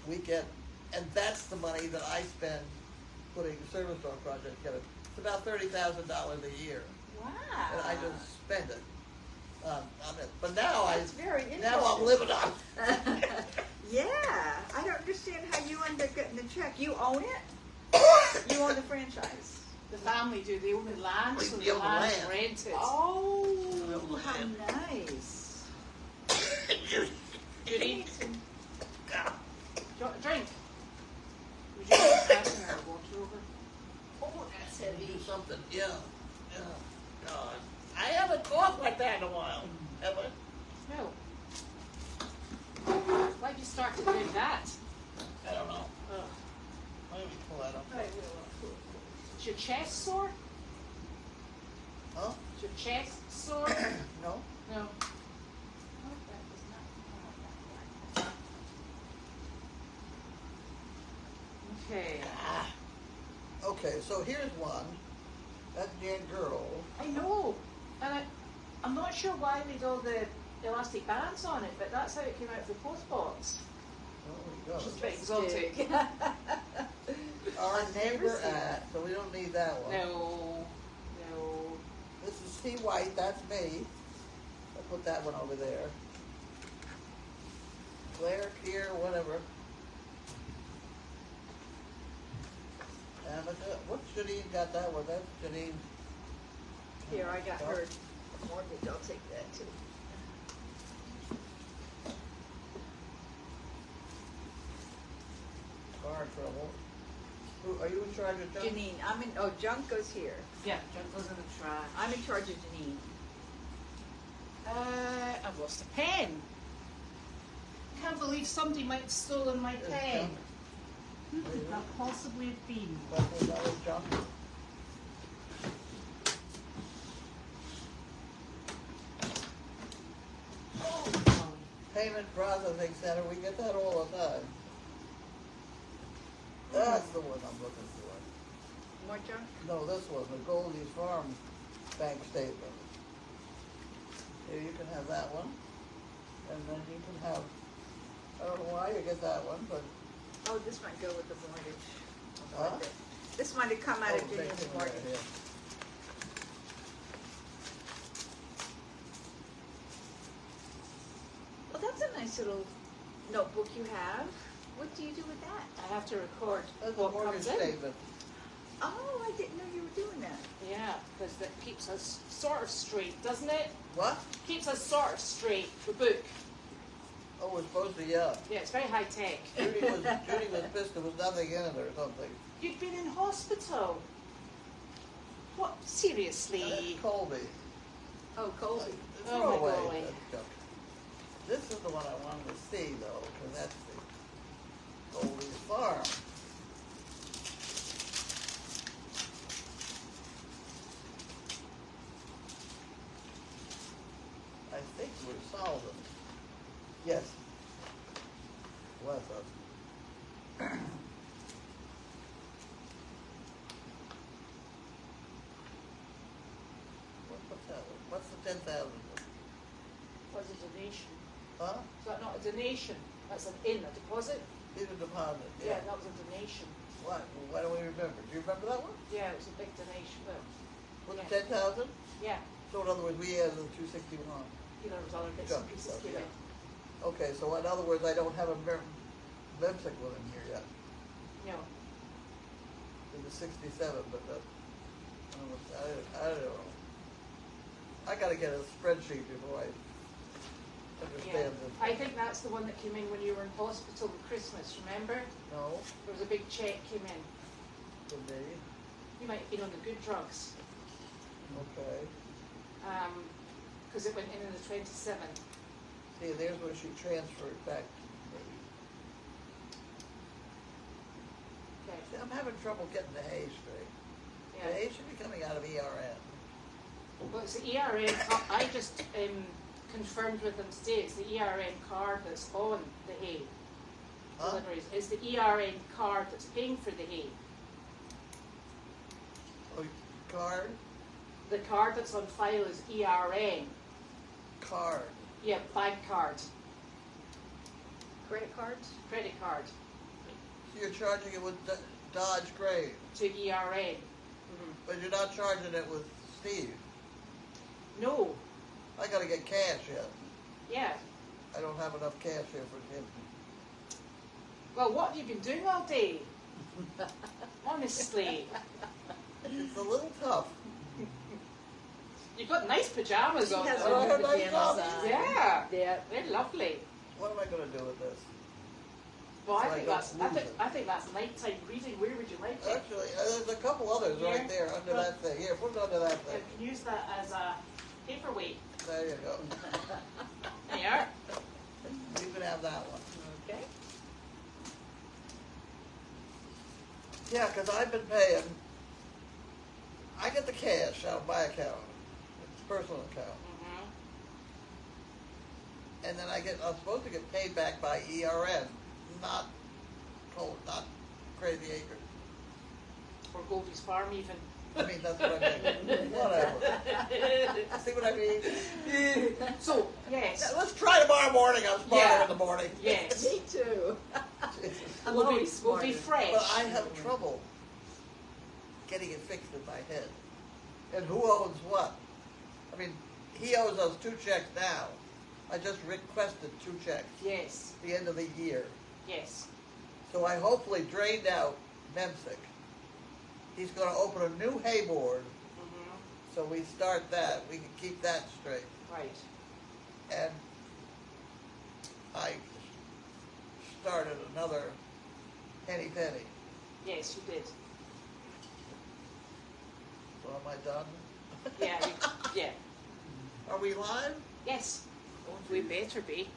we get, and that's the money that I spend putting the service dog project together. It's about $30,000 a year, Wow. and I just spend it on it. But now That's very now I'm living on. Yeah, I don't understand how you end up getting the check. You own it? You own the franchise? The family do. They own the land, so We the own the land's land. rented. Oh, how nice. Judy, do you want a drink? Would you like passing our water over? Oh, that's Do heavy. something, yeah. God, I haven't coughed like that in a while. Have I? No. Why'd you start doing that? I don't know. Ugh. Let me pull that up. Right, is your chest sore? Huh? Is your chest sore? No? No. Okay. Okay, so here's one. That's Jan Girl. I know. And I'm not sure why we did all the elastic bands on it, but that's how it came out of the post box. Oh, Which is there very exotic. we go. Our I've never neighbor seen at, so we don't need that one. No. No. This is C. White, that's me. I'll put that one over there. Claire, Kier, whatever. Amica, what's Janine got that one? That's Janine. Here, I got her mortgage. I'll take that too. Car trouble. Who, are you in charge of Junk? Janine, junk goes here. Yeah, junk goes in the trash. I'm in charge of Janine. I've lost a pen. Can't believe somebody might have stolen my It's pen. junk. Who could that possibly have been? That was junk. Payment processing center, we get that all the time. That's the one I'm looking for. More junk? No, this one, the Goldy Farm bank statement. Here, you can have that one. And then you can have, I don't know why you get that one, but. Oh, this might go with the mortgage. Huh? This might have come out of Oh, big Janine's thing right mortgage. here. Well, that's a nice little notebook you have. What do you do with that? I have to record That's a what mortgage comes in. statement. Oh, I didn't know you were doing that. Yeah, because that keeps us sort of straight, doesn't it? What? Keeps us sort of straight, the book. Oh, we're supposed to, yeah. Yeah, it's very high tech. Judy was pissed there was nothing in it or something. You've been in hospital. What? Seriously? That's Colby. Oh, Goldy. Throw Oh, my away golly. that junk. This is the one I wanted to see, though, because that's the Goldy Farm. I think we're solving. Yes. Bless us. What's that one? What's the 10,000? Was a donation. Huh? Is that not a donation? That's an a deposit? Is a deposit, Yeah, yeah. that was a donation. Why? Well, why don't we remember? Do you remember that one? Yeah, it was a big donation. Well, Was it yeah. 10,000? Yeah, So in other words, we added the 261. you know, there was other bits Junk and pieces stuff, came yeah. in. Okay, so in other words, I don't have a Memsic one in here yet. No. It was 67, but I don't know. I gotta get a spreadsheet before I Yeah. understand this. I think that's the one that came in when you were in hospital at Christmas, remember? No, There was a big check came in. could be. You might have been on the good drugs. Okay. Because it went in the 27th. See, there's where she transferred back to me. Okay. See, I'm having trouble getting the hay straight. The Yeah. hay should be coming out of ERN. Well, it's the ERN. I just confirmed with them today. It's the ERN card that's on the hay Huh? deliveries. It's the ERN card that's paying for the hay. Oh, card? The card that's on file is ERN. Card. Yeah, bank card, Credit cards? credit card. So you're charging it with Dodge Grade, to ERN. but you're not charging it with Steve. No, I gotta get cash yet. yeah. I don't have enough cash here for him. Well, what have you been doing all day? Honestly. It's a little tough. You've got nice pajamas She on. has though. her Oh, nice pajamas job. on. Yeah, Yeah. they're lovely. What am I gonna do with this? Well, So I I think don't that's lose it. I think that's nighttime reading. Where would you like it? Actually, there's a couple others Here? right there under that thing. Here, put it under that You thing. can use that as a paperweight. There you go. There you are. You can have that one. Okay. Yeah, because I've been paying. I get the cash out of my account. It's a personal account. Mm-hmm. And then I'm supposed to get paid back by ERN, not Crazy Acres. Or Goldy's Farm, even. I mean, that's what I mean. Whatever. See what I mean? So, yes. Let's try tomorrow morning. I'm smarter Yeah. in the morning. Yes. Me too. Jesus. I'm We'll be always smarter. fresh. But I have trouble getting it fixed in my head. And who owes what? I mean, he owes us 2 checks now. I just requested 2 checks Yes. at the end of the year. Yes. So I hopefully drained out Memsick. He's going to open a new hay board, Mm-hmm. so we start that. We can keep that straight. Right. And I started another henny penny. Yes, you did. So am I done? Yeah. Yeah. Are we live? Yes. We better be.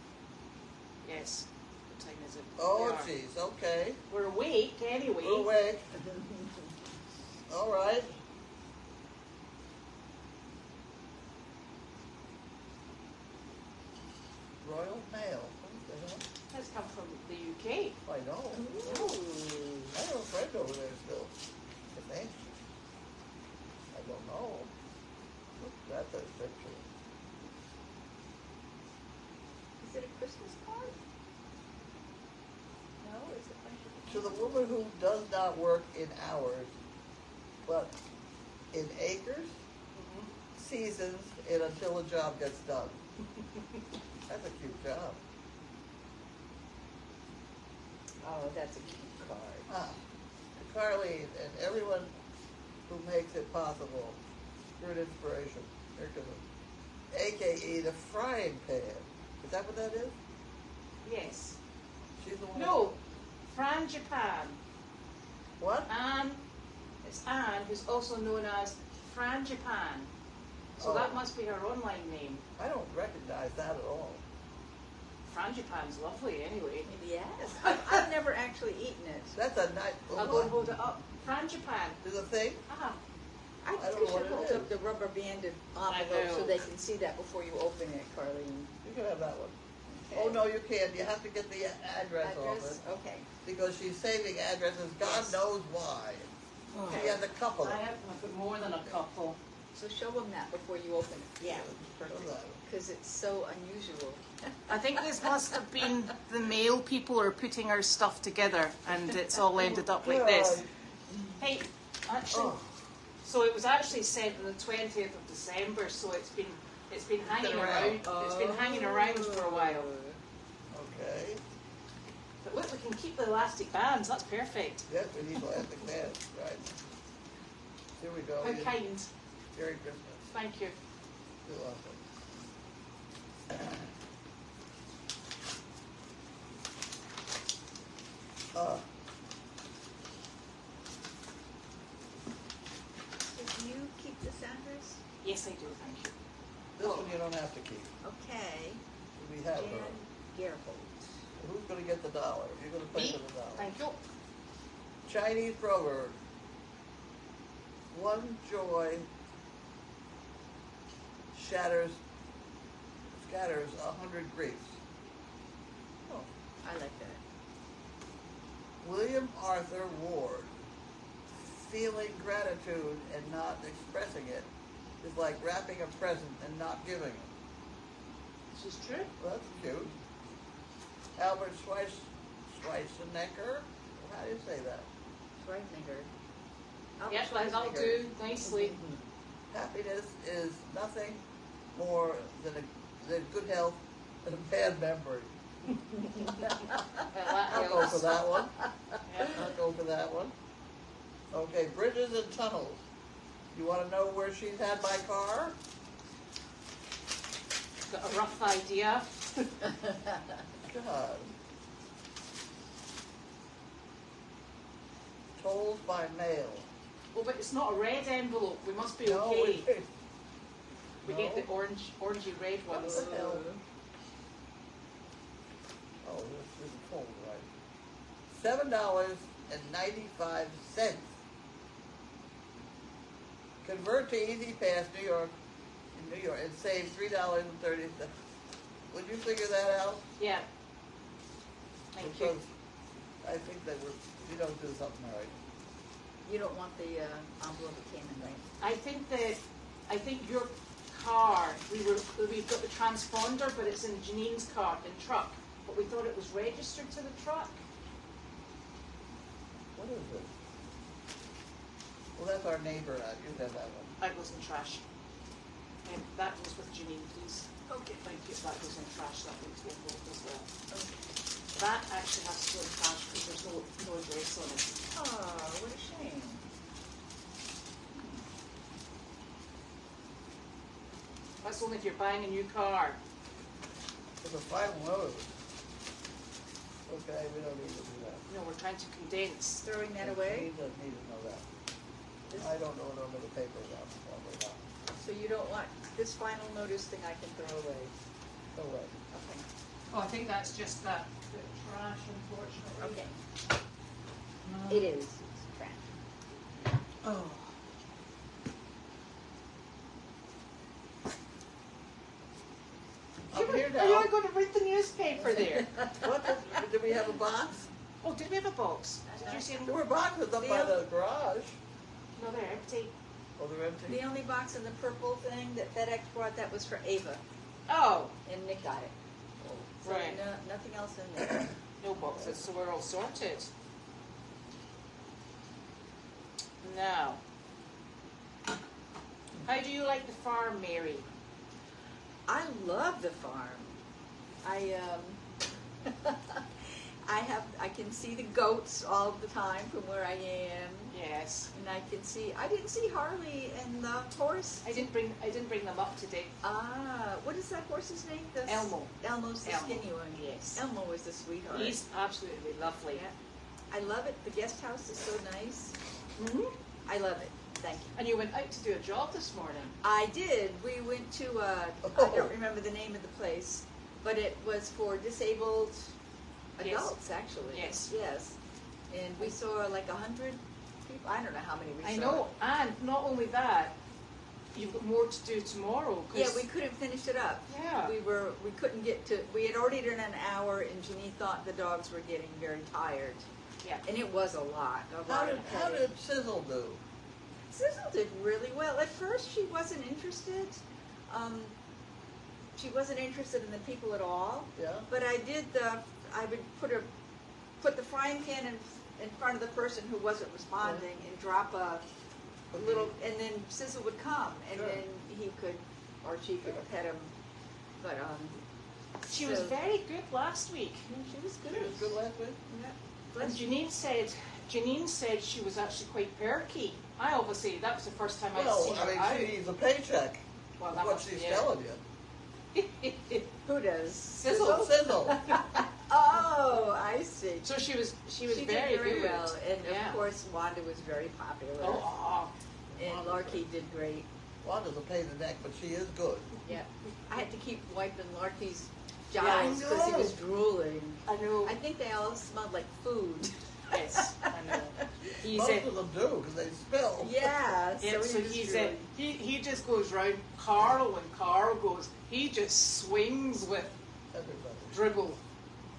Yes. What time is it? Oh, We are. jeez. Okay. We're awake anyway. We're awake. All right. Royal Mail. What the hell? That's come from the UK. I know. Ooh. I have a friend over there still. His name? I don't know. Look, that's a picture. Is it a Christmas card? No, it's a bunch of. To the woman who does not work in hours, but in acres, Mm-hmm. seasons, and until a job gets done. That's a cute job. Oh, that's a cute card. Ah, to Carlene and everyone who makes it possible, you're an inspiration. Here comes it. AKA the frying pan. Is that what that is? Yes. She's the one. No. Fran Japan. What? Anne. It's Anne, who's also known as Fran Japan. So Oh. that must be her online name. I don't recognize that at all. Fran Japan's lovely anyway. Yes. I've never actually eaten it. That's a nice. I'll go and hold it up. Fran Japan. Is a thing? Ah. I don't think know you what should it hold is. up the rubber banded I envelope so know. they can see that before you open it, Carlene. You can have that one. Okay. Oh, no, you can't. You have to get the address off Address? it. Okay. Because she's saving addresses, God Yes. knows why. Okay. She has a couple. I have I've got more than a couple. So show them that before you open it. Yeah. Show that. Because it's so unusual. I think this must have been the mail people are putting our stuff together and it's all ended up like this. Hey, actually, Oh, so it was actually sent on the 20th of December, so it's been hanging Been around. around. It's been hanging around for a while. okay. But look, we can keep the elastic bands. That's perfect. Yes, we need elastic bands, right. Here we go. How kind. Merry Christmas. Thank you. You're welcome. Do you keep this address? Yes, I do. Thank you. This one you don't have to keep. Okay. We have Jan her. Gerhold. Who's gonna get the dollar? You're gonna pay Me? for the dollar. Thank you. Chinese proverb. One joy scatters 100 griefs. Oh, I like that. William Arthur Ward. Feeling gratitude and not expressing it is like wrapping a present and not giving it. This is true. Well, that's cute. Albert Schweitzer, How do you say that? Schweinsteiger. Yep, that'll do nicely. Happiness is nothing more than good health and a bad memory. I'll go for that one. Yep. I'll go for that one. Okay, bridges and tunnels. You want to know where she's had my car? Got a rough idea. God. Tolls by mail. Well, but it's not a red envelope. We must be No, okay. We no. get the orangey red ones. What the hell? Oh, this isn't full, right? $7.95. Convert to Easy Pass New York, and save $3.30. Would you figure that out? Yeah. Thank you. Because I think that you don't do something right. You don't want the envelope that came in, right? I think your car, we've got the transponder, but it's in Janine's car and truck. But we thought it was registered to the truck. What is this? Well, that's our neighbor. You have that one. That goes in trash. And that goes with Janine, please. Okay. Thank you. That goes in trash. That goes in both as well. Okay. That actually has to go in trash because there's no address on it. Oh, what a shame. That's only if you're buying a new car. It's a final notice. Okay, we don't need to do that. No, we're trying to condense. Throwing that away? He doesn't need to know that. This- I don't know it over the paper now, probably not. So you don't want this final notice thing I can throw away? No way. Okay. Oh, I think that's just that bit of trash, unfortunately. Okay. No. It is. It's trash. Oh. I'm here Are you now. going to read the newspaper there? What, did we have a box? Oh, did we have a box? Did you see There were boxes up by the garage. No, they're empty. Oh, they're empty? The only box in the purple thing that FedEx brought, that was for Ava, Oh, and Nick got it. So right. nothing else in there. No boxes, so we're all sorted. Now, how do you like the farm, Mary? I love the farm. I can see the goats all the time from where I am, Yes. and I didn't see Harley and the horse. I didn't bring them up today. What is that horse's name? Elmo. Elmo's the Elmo. skinny one. Yes. Elmo is the sweetheart. He's absolutely lovely. Yeah. I love it. The guest house is so nice. Mm-hmm. I love it. Thank you. And you went out to do a job this morning. I did. We went to, I don't remember the name of the place, but it was for disabled adults, actually. Yes. Yes. And we saw like 100 people. I don't know how many we saw. I know, and not only that, you've got more to do tomorrow. Yeah, we couldn't finish it up. Yeah. We couldn't get to, we had already done an hour, and Janine thought the dogs were getting very tired. Yeah. And it was a lot. How did Sizzle do? Sizzle did really well. At first, she wasn't interested. She wasn't interested in the people at all. Yeah? But I would put the frying pan in front of the person who wasn't responding and drop a little, and then Sizzle would come, and Sure. then he could, or she could pet him. But She was very good last week. she was good. She was good last week? Yeah. And Janine said she was actually quite perky. That was the first time I'd Well, seen her I mean, out. she needs a paycheck. Well, That's that what must she's be it. telling you. Who does? Sizzle. Sizzle. Oh, I see. So she was She very did very good. well, and Yeah. of course Wanda was very popular. Oh, And Larky did great. Wanda's a pain in the neck, but she is good. Yeah. I had to keep wiping Larky's Yeah, I jowls because he know. was drooling. I know. I think they all smelled like food. Yes, I know. He's Most a, of them do, because they spill. Yeah, yeah, so he was he's drooling. he just goes round Carl, and Carl goes, he just swings with Everybody. dribble.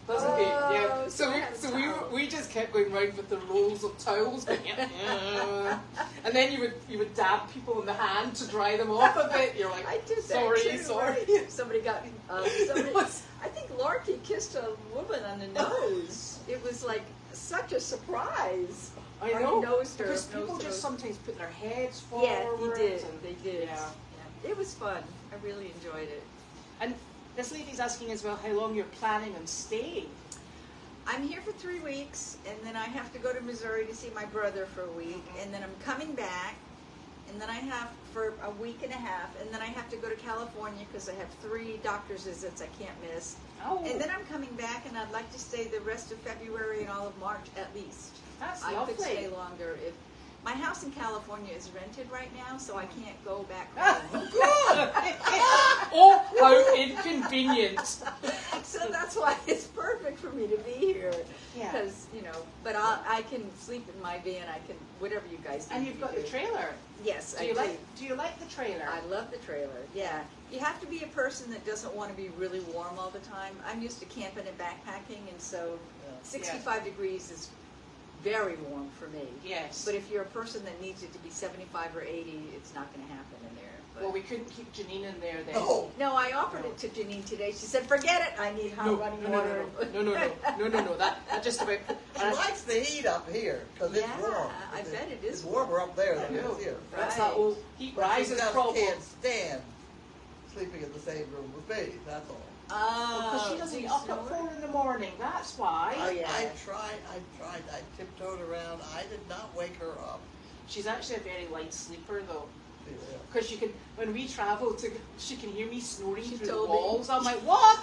Doesn't Oh, he? Yeah. so I had a towel. We just kept going round with the rolls of towels, going, yeah. And then you would dab people in the hand to dry them off a bit. You're like, I did that sorry, too, sorry. right. Somebody got, I think Larky kissed a woman on the nose. it was like such a surprise. I Or know, he nosed her, because people nosed her. just sometimes put their heads forward. Yeah, he did. and- They did. Yeah. Yeah. It was fun. I really enjoyed it. And this lady's asking as well how long you're planning on staying. I'm here for 3 weeks, and then I have to go to Missouri to see my brother for a week, and then I'm coming back, and then I have for a week and a half, and then I have to go to California because I have 3 doctor's visits I can't miss. Oh, And then I'm coming back, and I'd like to stay the rest of February and all of March at least. that's I lovely. could stay longer if my house in California is rented right now, so I can't go back home. Oh, how inconvenient. So that's why it's perfect for me to be here. Yeah. Because, you know, but I can sleep in my van. I can, whatever you guys And need you've me got to the do. trailer. Yes, Do I you do. do you like the trailer? I love the trailer, yeah. You have to be a person that doesn't want to be really warm all the time. I'm used to camping and backpacking, and so 65 degrees is very warm for me. Yes. But if you're a person that needs it to be 75 or 80, it's not going to happen in there. But Well, we couldn't keep Janine in there then. No. no, I offered it to Janine today. She said, forget it. I need hot running water. No. That just about. She likes the heat up here, because it's Yeah, warm. I bet it is It's warmer up there I than it know. is here. That's Right. that old heat But she rises just problem. can't stand sleeping in the same room with me, that's all. Because she doesn't get up at 4 in the morning. That's why. Oh, yeah. I tried, I tiptoed around, I did not wake her up. She's actually a very light sleeper though. Yeah. Because when we travel to, she can hear me snoring She through the told me. walls. I'm like, what?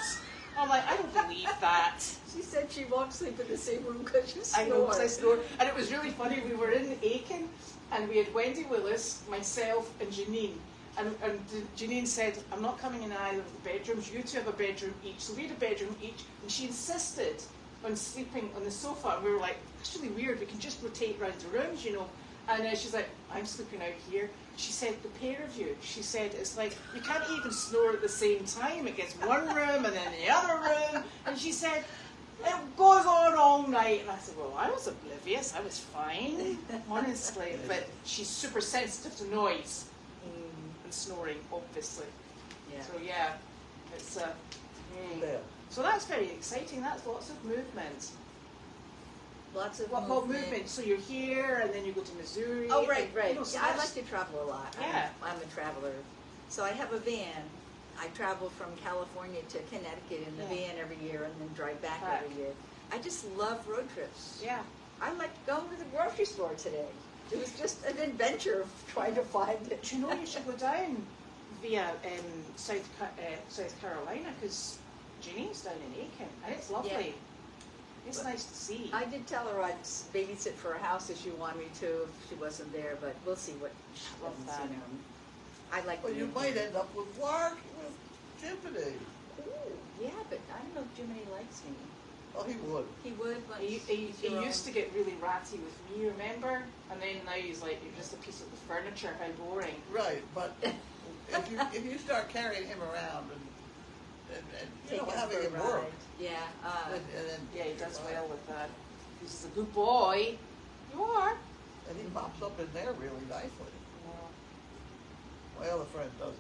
I'm like, I don't believe that. She said she won't sleep in the same room because you I know, because I snore. snore. And it was really funny. We were in Aiken, and we had Wendy Willis, myself, and Janine. And Janine said, I'm not coming in either of the bedrooms. You two have a bedroom each. So we had a bedroom each. And she insisted on sleeping on the sofa. And we were like, that's really weird. We can just rotate around the rooms, you know. And she's like, I'm sleeping out here. She said, the pair of you, she said, it's like, you can't even snore at the same time. It gets one room and then the other room. And she said, it goes on all night. And I said, well, I was oblivious. I was fine, honestly. But she's super sensitive to noise and snoring, obviously. Yeah. So, yeah, it's Yeah. So that's very exciting. That's lots of movement. Lots of What movement? So you're here, and then you go to Missouri. Oh, right, and, right. you know, so Yeah, I that's- like to travel a lot. Yeah. I'm a traveler. So I have a van. I travel from California to Connecticut in the Yeah. van every year and then drive back Back. every year. I just love road trips. Yeah. I like going to the grocery store today. It was just an adventure of trying to find it. Do you know you should go down via South Carolina, because Janine's down in Aiken, and it's lovely. Yeah. It's nice to see. I did tell her I'd babysit for a house if she wanted me to, if she wasn't there, but we'll see what Love happens, that. you know. I like Well, you being might here. end up with Lark, with Tiffany. Ooh, yeah, but I don't know if Jiminy likes me. Oh, he would. He would, but He used to get really ratty with me, remember? And then now he's like, you're just a piece of the furniture, how boring. Right, but if you start carrying him around and you know, Take him having for a him ride. work, Yeah. and then Yeah, he does well with that. He's a good boy. You are. and he pops up in there really nicely. No. My other friend doesn't.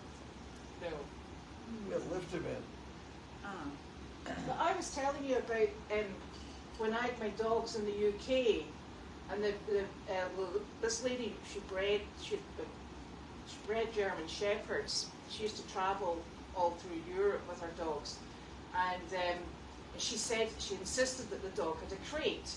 No. We have to lift him in. But I was telling you about when I had my dogs in the UK, and this lady, she bred German Shepherds. She used to travel all through Europe with her dogs, and she said she insisted that the dog had a crate,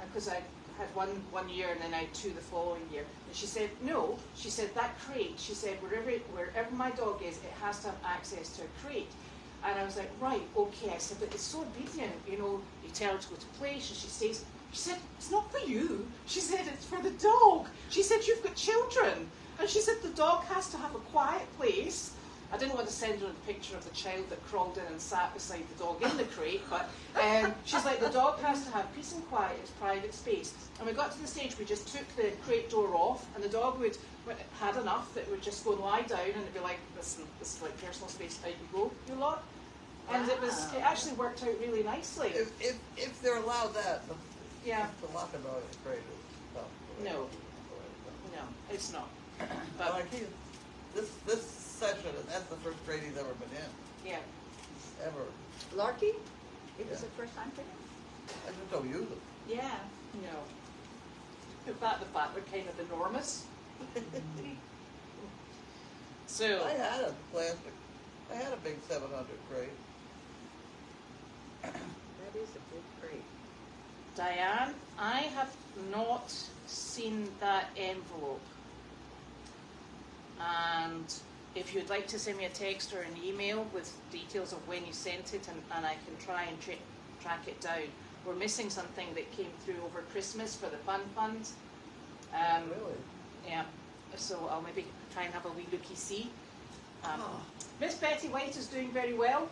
because I had one year and then I had 2 the following year. And she said no. She said that crate. She said wherever my dog is, it has to have access to a crate. And I was like, right, okay. I said, but it's so obedient, you know, you tell her to go to place and she stays. She said, it's not for you. She said, it's for the dog. She said, you've got children. And she said, the dog has to have a quiet place. I didn't want to send her a picture of the child that crawled in and sat beside the dog in the crate, but she's like, the dog has to have peace and quiet, its private space. And we got to the stage we just took the crate door off, and the dog had enough that would just go and lie down, and it'd be like, this is like personal space, out you go, you lot. And it actually worked out really nicely. If they're allowed that, the Yeah. lock and dog is great. Tough. No. No, it's not. But But like this session, and that's the first grade he's ever been in, yeah, ever. Larky? It was Yeah. the first time for him? I just don't use them. Yeah. No. If that the fact, they're kind of enormous. So, I had a plastic, I had a big 700 crate. That is a big crate. Diane, I have not seen that envelope. And if you'd like to send me a text or an email with details of when you sent it, and I can try and track it down. We're missing something that came through over Christmas for the fund. Really? Yeah, so I'll maybe try and have a wee looky see. Oh. Miss Betty White is doing very well.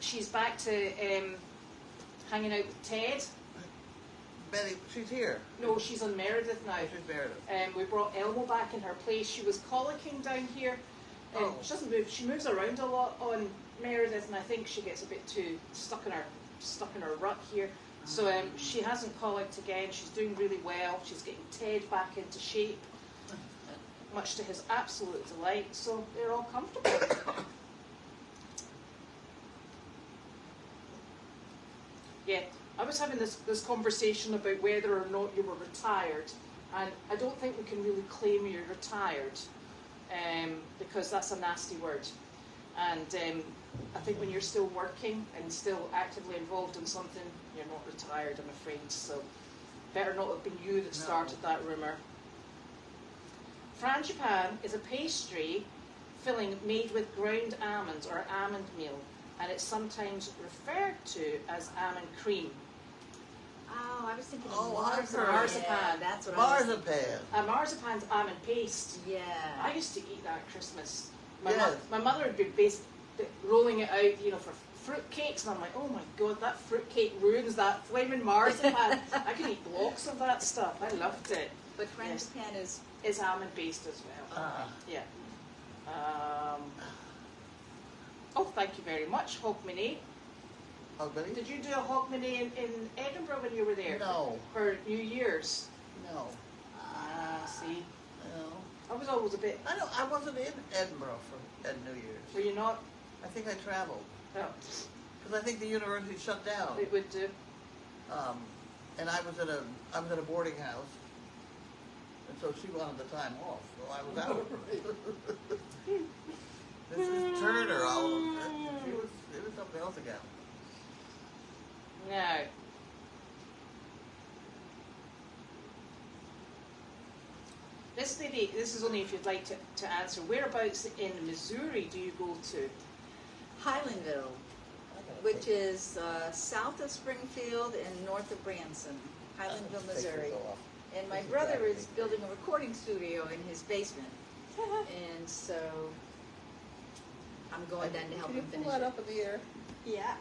She's back to hanging out with Ted. Betty, she's here. No, she's on Meredith now. She's Meredith. We brought Elmo back in her place. She was colicking down here. Oh. She doesn't move. She moves around a lot on Meredith, and I think she gets a bit too stuck in her rut here. So she hasn't colicked again. She's doing really well. She's getting Ted back into shape, much to his absolute delight. So they're all comfortable. Yeah, I was having this conversation about whether or not you were retired, and I don't think we can really claim you're retired, because that's a nasty word. And I think when you're still working and still actively involved in something, you're not retired, I'm afraid. So better not have been you that started that rumour. Frangipan is a pastry filling made with ground almonds or almond meal, and it's sometimes referred to as almond cream. Oh, I was thinking Oh, of I've heard. Marzipan. Yeah, that's what I was Marzipan. Marzipan's almond paste. Yeah. I used to eat that at Christmas. Yes. My mother would be rolling it out, for fruit cakes, and I'm like, oh my god, that fruit cake ruins that flaming marzipan. I could eat blocks of that stuff. I loved it. But Frangipan is It's almond based as well. Yeah. Oh, thank you very much, Hogmanay. Oh, Betty? Did you do a Hogmanay in Edinburgh when you were there? No. For New Year's? No. See, No. I was always a bit. I wasn't in Edinburgh at New Year's. Were you not? I think I traveled. No. Because I think the university shut down. It would do. And I was at a boarding house. And so she wanted the time off. So I was out. Mrs. Turner, it was something else again. No. This lady, this is only if you'd like to answer. Whereabouts in Missouri do you go to? Highlandville, which is south of Springfield and north of Branson, Highlandville, Missouri. And my brother is building a recording studio in his basement. And so I'm going down to help him finish Pull that it. up in the air. Yeah.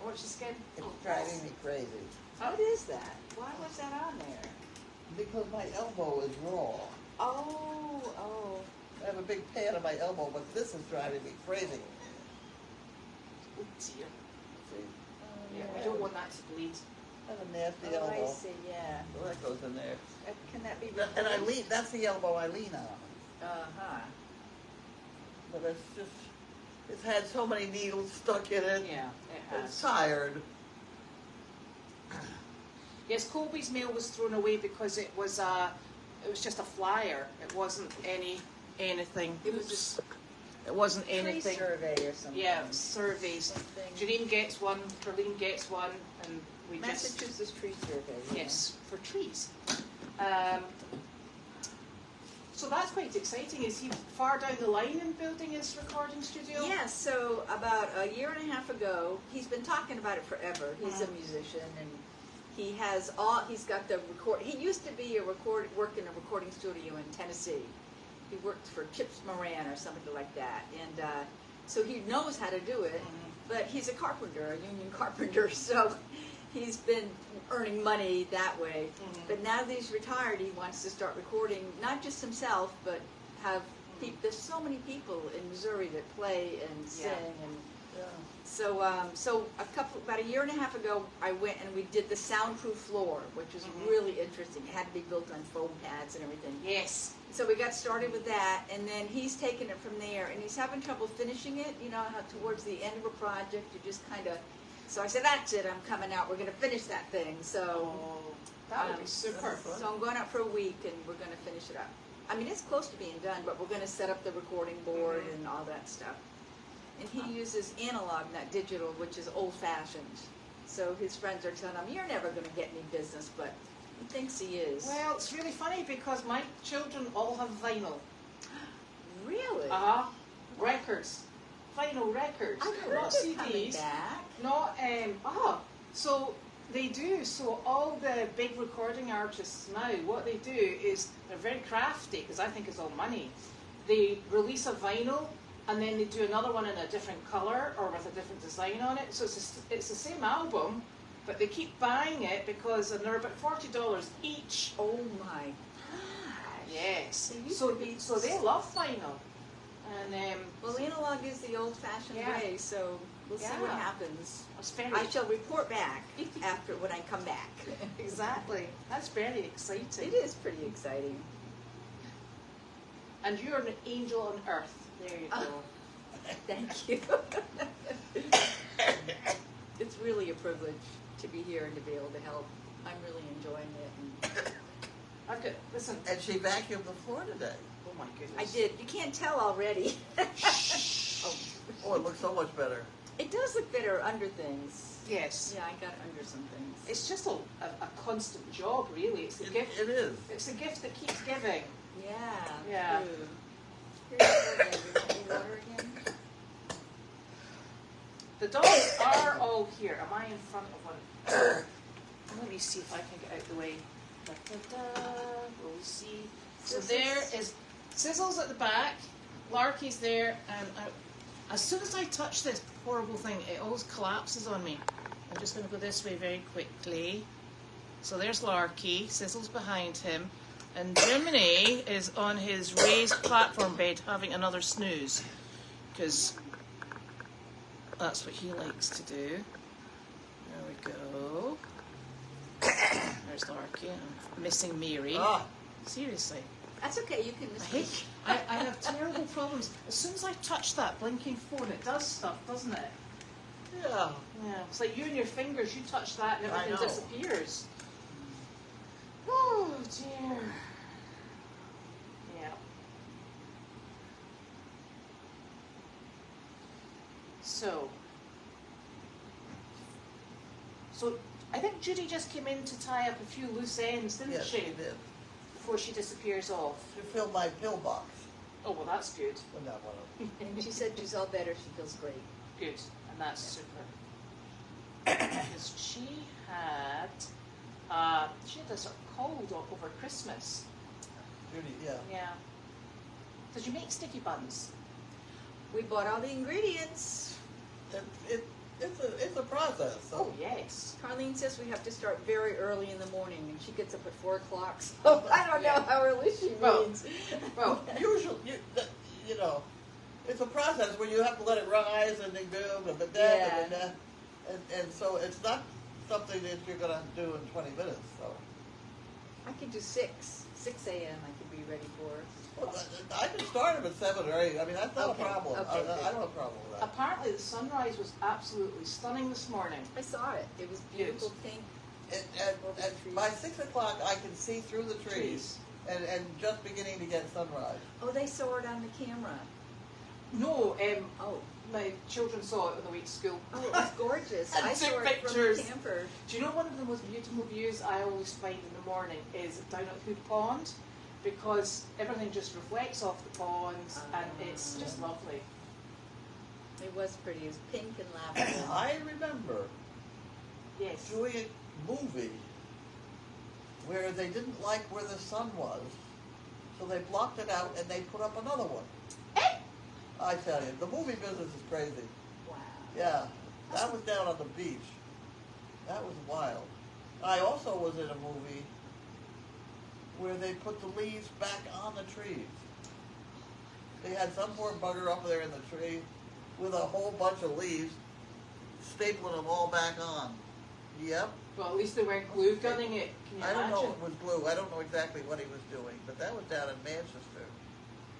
What's your skin? It's driving me crazy. What is that? Why was that on there? Because my elbow is raw. Oh. I have a big pad on my elbow, but this is driving me crazy. Oh dear. See? Yeah, we don't want that to bleed. I have a nasty Oh, elbow. I see, yeah. So that goes in there. Can that be And I lean, that's the elbow I lean on. Uh-huh. But it's had so many needles stuck in it. Yeah, it It's has. tired. Yes, Colby's mail was thrown away because it was just a flyer. It wasn't anything. It was just It wasn't tree anything. survey or something. Yeah, surveys. Something. Janine gets one, Carlene gets one, and we just Massachusetts tree survey. Yeah. yes for trees. So that's quite exciting. Is he far down the line in building his recording studio? Yes, so about a year and a half ago, he's been talking about it forever. He's a musician, and he's got the record. He used to be work in a recording studio in Tennessee. He worked for Chips Moran or something like that, and so he knows how to do it. But he's a carpenter, a union carpenter, so he's been earning money that way. But now that he's retired, he wants to start recording not just himself, but have people. There's so many people in Missouri that play and sing, and Yeah. so about a year and a half ago, I went and we did the soundproof floor, which was really interesting. It had to be built on foam pads and everything. Yes. So we got started with that, and then he's taken it from there, and he's having trouble finishing it. You know how towards the end of a project, you just kind of So I said, that's it, I'm coming out, we're going to finish that thing. So, That would be super. so I'm going out for a week and we're going to finish it up. I mean, it's close to being done, but we're going to set up the recording board and all that stuff. And he uses analog, not digital, which is old-fashioned. So his friends are telling him, you're never going to get any business, but he thinks he is. Well, it's really funny because my children all have vinyl. Really? Records. Vinyl records. I heard Not they're coming CDs. back. Not, so they do. So all the big recording artists now, what they do is, they're very crafty, because I think it's all money. They release a vinyl, and then they do another one in a different colour, or with a different design on it. So it's the same album, but they keep buying it because, and they're about $40 each. Oh my gosh. Yes. They used So, to be- so they love vinyl. And Well, analog is the old-fashioned Yeah. way, so we'll see what Yeah. happens. it's very I shall report back after when I come back. exactly. That's very exciting. It is pretty exciting. And you're an angel on earth. There you go. Thank you. It's really a privilege to be here and to be able to help. I'm really enjoying it. And I've got, listen. And she vacuumed the floor today. Oh my I goodness. did. You can't tell already. Oh, it looks so much better. It does look better under things. Yes. Yeah, I got under some things. It's just a constant job, really. It's a gift. It is. It's a gift that keeps giving. Yeah. Yeah. True. Here's water again. Do you want any water again? The dogs are all here. Am I in front of one? Let me see if I can get out of the way. Da, da, da. We'll see. So there is Sizzle's at the back. Larky's there, and as soon as I touch this horrible thing, it always collapses on me. I'm just going to go this way very quickly. So there's Larky. Sizzle's behind him. And Jiminy is on his raised platform bed having another snooze. Because that's what he likes to do. There we go. There's Larky. I'm missing Mary. Ah, Seriously. That's okay. You can I miss hate. I have terrible problems. As soon as I touch that blinking phone, it does stuff, doesn't it? yeah. Yeah. It's like you and your fingers. You touch that, and I everything know. disappears. Oh dear. Yeah. So I think Judy just came in to tie up a few loose ends, didn't Yes, she? she did. Before she disappears off. She filled my pillbox. Oh well, that's good. With that one. And she said she's all better. She feels great. Good, and that's super. Because she had a sort of cold over Christmas. Judy, yeah. Yeah. Did you make sticky buns? We bought all the ingredients. It's a process. So. Oh yes. Carlene says we have to start very early in the morning, and she gets up at 4 o'clock. So I don't know how early she Well, means. Well, Usually, you know, it's a process where you have to let it rise and then boom and then and so it's not something that you're gonna do in 20 minutes. So. I could do 6 a.m. I could be ready for. Well, I can start them at 7 or 8. I mean, that's not Okay, a problem. okay, I good. don't have a problem with that. apparently the sunrise was absolutely stunning this morning. I saw it. It was beautiful pink. And by 6 o'clock, I can see through the trees and just beginning to get sunrise. Oh, they saw it on the camera. No, Oh, my children saw it on the way to school. oh, it was gorgeous. And I took saw it pictures. from the camper. Do you know one of the most beautiful views I always find in the morning is down at Hood Pond, because everything just reflects off the pond and it's just lovely. It was pretty. It was pink and lavender. I remember Yes. doing a movie where they didn't like where the sun was, so they blocked it out and they put up another one. I tell you, the movie business is crazy. Wow. Yeah, that was down on the beach. That was wild. I also was in a movie where they put the leaves back on the trees. They had some poor bugger up there in the tree with a whole bunch of leaves, stapling them all back on. Yep. Well, at least they weren't glue gunning it. Can you I don't imagine? know if it was glue. I don't know exactly what he was doing, but that was down in Manchester.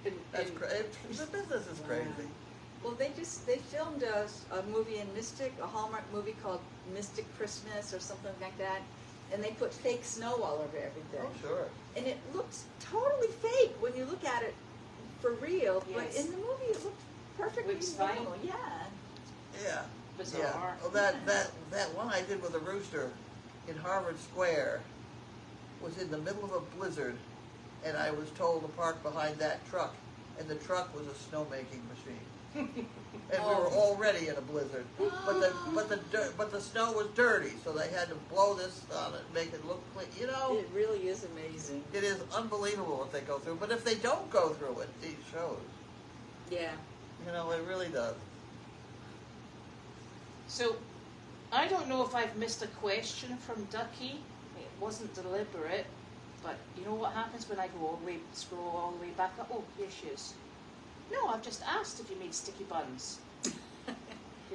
In- That's in- crazy. The business is crazy. Well, they filmed a movie in Mystic, a Hallmark movie called Mystic Christmas or something like that, and they put fake snow all over everything. Oh, sure. And it looks totally fake when you look at it for real, but Yes. in the movie it looked perfectly Looks fine. normal. Yeah. Yeah. Bizarre. Yeah. Well, that one I did with a rooster in Harvard Square was in the middle of a blizzard, and I was told to park behind that truck, and the truck was a snowmaking machine. And we were already in a blizzard, but the snow was dirty, so they had to blow this on it, make it look clean. You know, It really is amazing. it is unbelievable what they go through. But if they don't go through it, it shows. Yeah. You know, it really does. So, I don't know if I've missed a question from Ducky. It wasn't deliberate, but you know what happens when I go scroll all the way back up? Oh, here she is. No, I've just asked if you made sticky buns.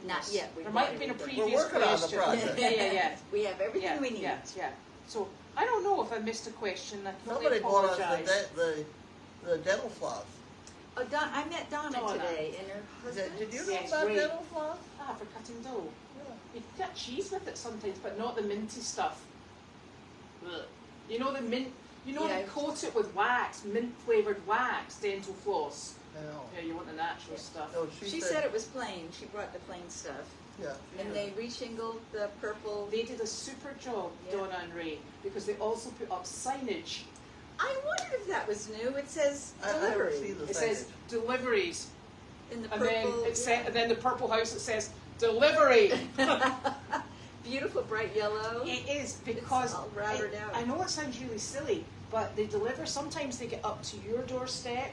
Not yet. There might have been a previous We're working on the question. project. Yeah. We have everything Yeah, we need. yeah. So, I don't know if I missed a question. I can only Somebody bought us apologize. the dental floss. Oh, I met Donna today, and her husband. Did you know Yes, about great. dental floss? Ah, for cutting dough. Yeah. You can cut cheese with it sometimes, but not the minty stuff. Ugh. You know the mint. You know Yeah. they coat it with wax, mint flavored wax, dental floss. I know. Yeah, you want the natural stuff. No, She said it was plain. She brought the plain stuff. Yeah. And they reshingled the purple. They did a super job, Yeah. Donna and Ray, because they also put up signage. I wondered if that was new. It says I haven't delivery seen the It says signage. deliveries, in the and purple. and then the purple house it says delivery. Beautiful bright yellow. It is because all routed out. I know it sounds really silly, but they deliver. Sometimes they get up to your doorstep.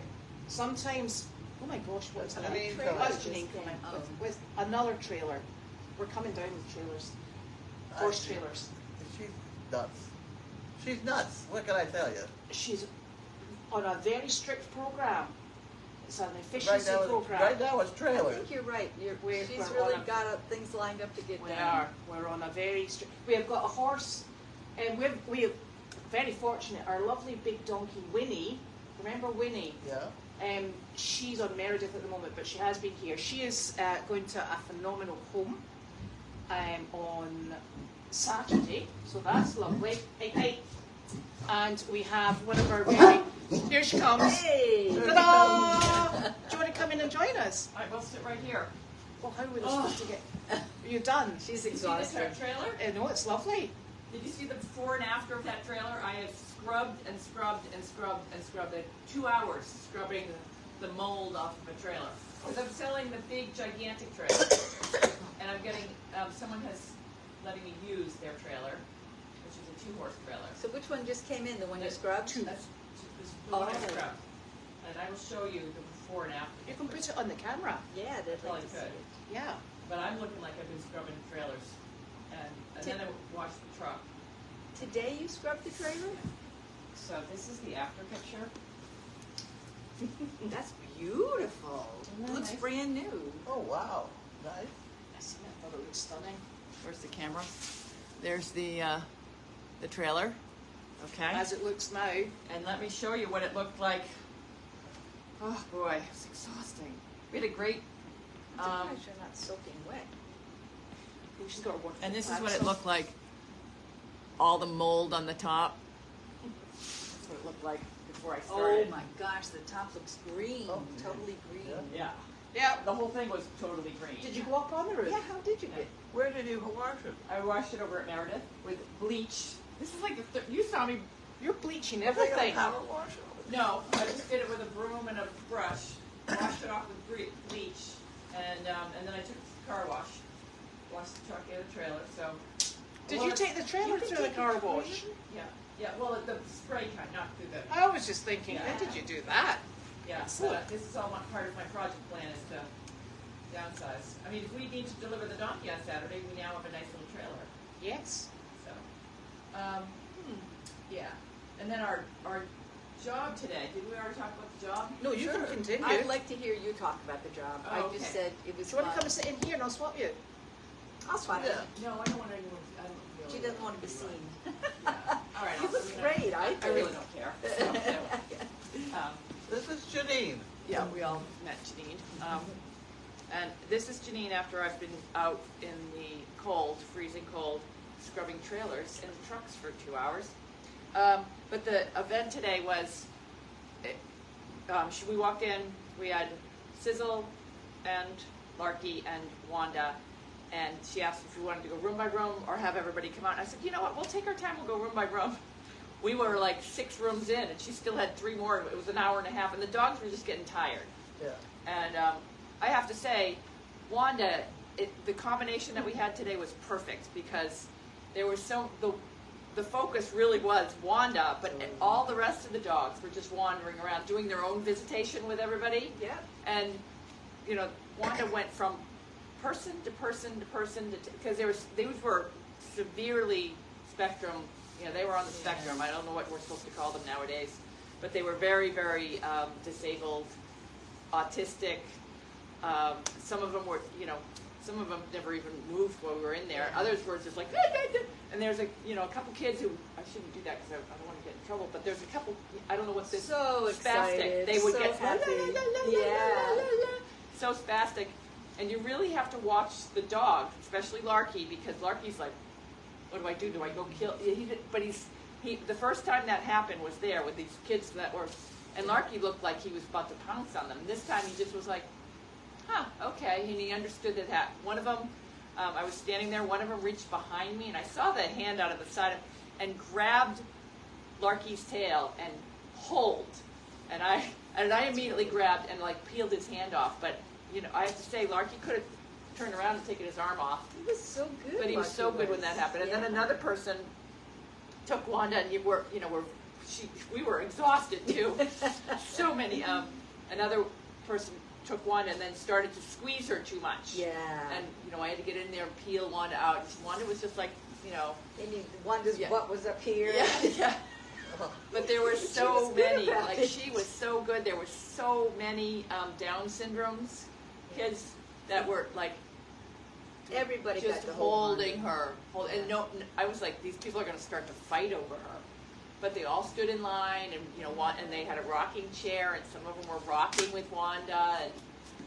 Sometimes, oh my gosh, what's that? Janine That's coming. Janine coming Oh. with another trailer. We're coming down with trailers, horse trailers. She's nuts. She's nuts. What can I tell you? She's on a very strict program. It's an Right efficiency now, program. right now it's I trailers. think you're right. We're She's on really a- got things lined up to get We done. are. We're on a very strict. We have got a horse, and we're very fortunate. Our lovely big donkey Winnie. Remember Winnie? Yeah. She's on Meredith at the moment, but she has been here. She is going to a phenomenal home on Saturday, so that's lovely. Hey. And we have one of our very. Here she comes. Hey! Ta-da! Do you want to come in and join us? I will sit right here. Well, how were they supposed to get? Are you done? She's Did you see exhausted. this trailer? No, it's lovely. Did you see the before and after of that trailer? I have scrubbed and scrubbed and scrubbed and scrubbed. I had 2 hours scrubbing the mold off of a trailer. Because I'm selling the big, gigantic trailer. And I'm getting, someone has letting me use their trailer, which is a 2-horse trailer. So which one just came in? The one you scrubbed? That's the one I Oh. scrubbed. And I will show you the before and after. You can put it on the camera. Yeah, they'd Probably like to see could. it. Yeah. But I'm looking like I've been scrubbing trailers. And then I washed the truck. Today you scrubbed the trailer? So this is the after picture. That's beautiful. Isn't that Looks nice? brand new. Oh wow. Nice. I seen it. I thought it looked stunning. Where's the camera? There's the trailer. Okay. As it looks now. And let me show you what it looked like. Oh boy, it's exhausting. We had a great. I'm surprised you're not soaking wet. She's got a wonderful And this is what pencil. it looked like. All the mold on the top. That's what it looked like before I Oh started. my gosh, the top looks green. Oh, Totally green. Yeah. Yeah. Yeah. The whole thing was totally green. Did you go up on the roof? Yeah, how did you get? Where did you wash it? I washed it over at Meredith with bleach. This is like the you saw me. You're bleaching They got a everything. power washer over there. No, I just did it with a broom and a brush. Washed it off with bleach, and then I took it to the car wash. Washed the truck and the trailer. So. Did you take the trailer can through the take car it wash? Yeah. Well, the spray kind, not through the. I was just thinking, Yeah. how did you do that? Yeah, but this is all part of my project plan is to downsize. I mean, if we need to deliver the donkey on Saturday, we now have a nice little trailer. Yes. So, yeah. And then our job today. Did we already talk about the job? No, you can continue. I'd like to hear you talk about the job. Oh, I just okay. said it was Do you want to fun. come and sit in here and I'll swap you? I'll swap Yeah. it. No, I don't want anyone. I don't really She doesn't want to be seen. Yeah. All right. You I'll look do that. great, I I really think. don't care. So, This is Janine. yeah, we all met Janine. And this is Janine after I've been out in the cold, freezing cold, scrubbing trailers and trucks for 2 hours. But the event today was, we walked in, we had Sizzle and Larky and Wanda, and she asked if we wanted to go room by room or have everybody come out. And I said, you know what, we'll take our time, we'll go room by room. We were like 6 rooms in, and she still had 3 more. It was an hour and a half, and the dogs were just getting tired. Yeah. And I have to say, Wanda, the combination that we had today was perfect, because there was the focus really was Wanda, but all the rest of the dogs were just wandering around doing their own visitation with everybody. Yeah. And you know, Wanda went from person to person to person because these were severely spectrum. You know, they were on the spectrum. I don't know what we're supposed to call them nowadays, but they were very, very disabled, autistic. Some of them were, you know, some of them never even moved while we were in there. Others were just like, and there's a couple kids who, I shouldn't do that because I don't want to get in trouble, but there's a couple, I don't know what this, so spastic. Excited, they would so get happy. so spastic, and you really have to watch the dog, especially Larky, because Larky's like, what do I do? Do I go kill? But the first time that happened was there with these kids that were, and Larky looked like he was about to pounce on them. This time he just was like, huh, okay, and he understood that. One of them, I was standing there, one of them reached behind me, and I saw the hand out of the side and grabbed Larky's tail and pulled, and I immediately grabbed and like peeled his hand off. But you know, I have to say, Larky could have turned around and taken his arm off. He was so good. But he was so good when that happened. And then another person took Wanda, and we were exhausted too. So many. Another person took Wanda and then started to squeeze her too much. Yeah. And you know, I had to get in there and peel Wanda out. Wanda was just like, you know. And Wanda's butt was up here. Yeah. But there were so many. Like she was so good. There were so many Down syndromes kids that were like. Everybody just got to holding her. And no, I was like, these people are going to start to fight over her. But they all stood in line, and you know, and they had a rocking chair, and some of them were rocking with Wanda.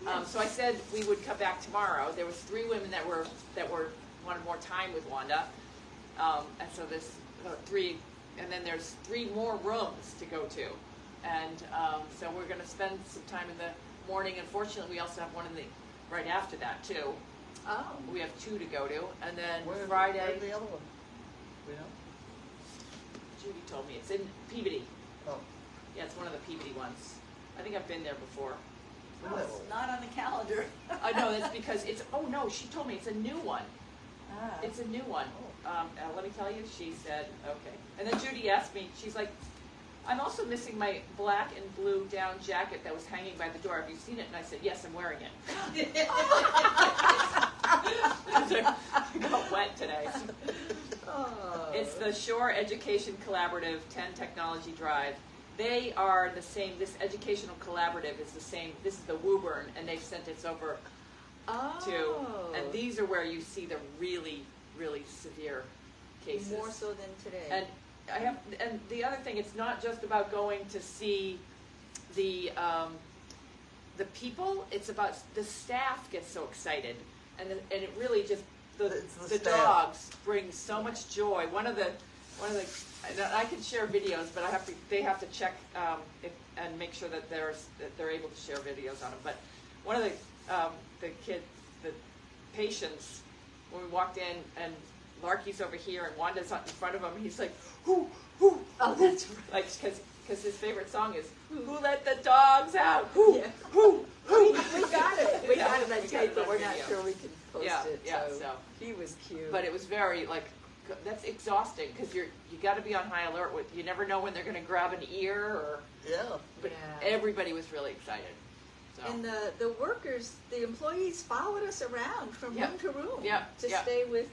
And so I said we would come back tomorrow. There was 3 women that wanted more time with Wanda, and so there's 3, and then there's 3 more rooms to go to, and so we're going to spend some time in the morning. Unfortunately, we also have one right after that too. Oh. We have 2 to go to, and then Where's Friday. Where's the other one? We know? Judy told me it's in Peabody. Oh. Yeah, it's one of the Peabody ones. I think I've been there before. Oh, it's not on the calendar. I know that's because it's. Oh no, she told me it's a new one. Ah. It's a new one. Let me tell you, she said okay. And then Judy asked me. She's like, I'm also missing my black and blue down jacket that was hanging by the door. Have you seen it? And I said, yes, I'm wearing it. I got wet today. Oh. It's the Shore Education Collaborative 10 Technology Drive. They are the same. This educational collaborative is the same. This is the Woburn, and they've sent us over to. And these are where you see the really, really severe cases. More so than today. And the other thing, it's not just about going to see the people. It's about the staff gets so excited, and it really just the dogs bring so much joy. One of the I can share videos, but they have to check and make sure that they're able to share videos on them. But one of the patients, when we walked in, and Larky's over here and Wanda's in front of him, he's like, "Who? Oh, that's right. Like because his favorite song is "Who let the dogs out? Who? Yeah. Who? We got it. We got it on we tape, got it but on we're not video. sure we can post it. So he was cute. But it was very that's exhausting because you got to be on high alert with. You never know when they're going to grab an ear or. Yeah. But everybody was really excited. So. And the workers, the employees followed us around from room to room to stay with.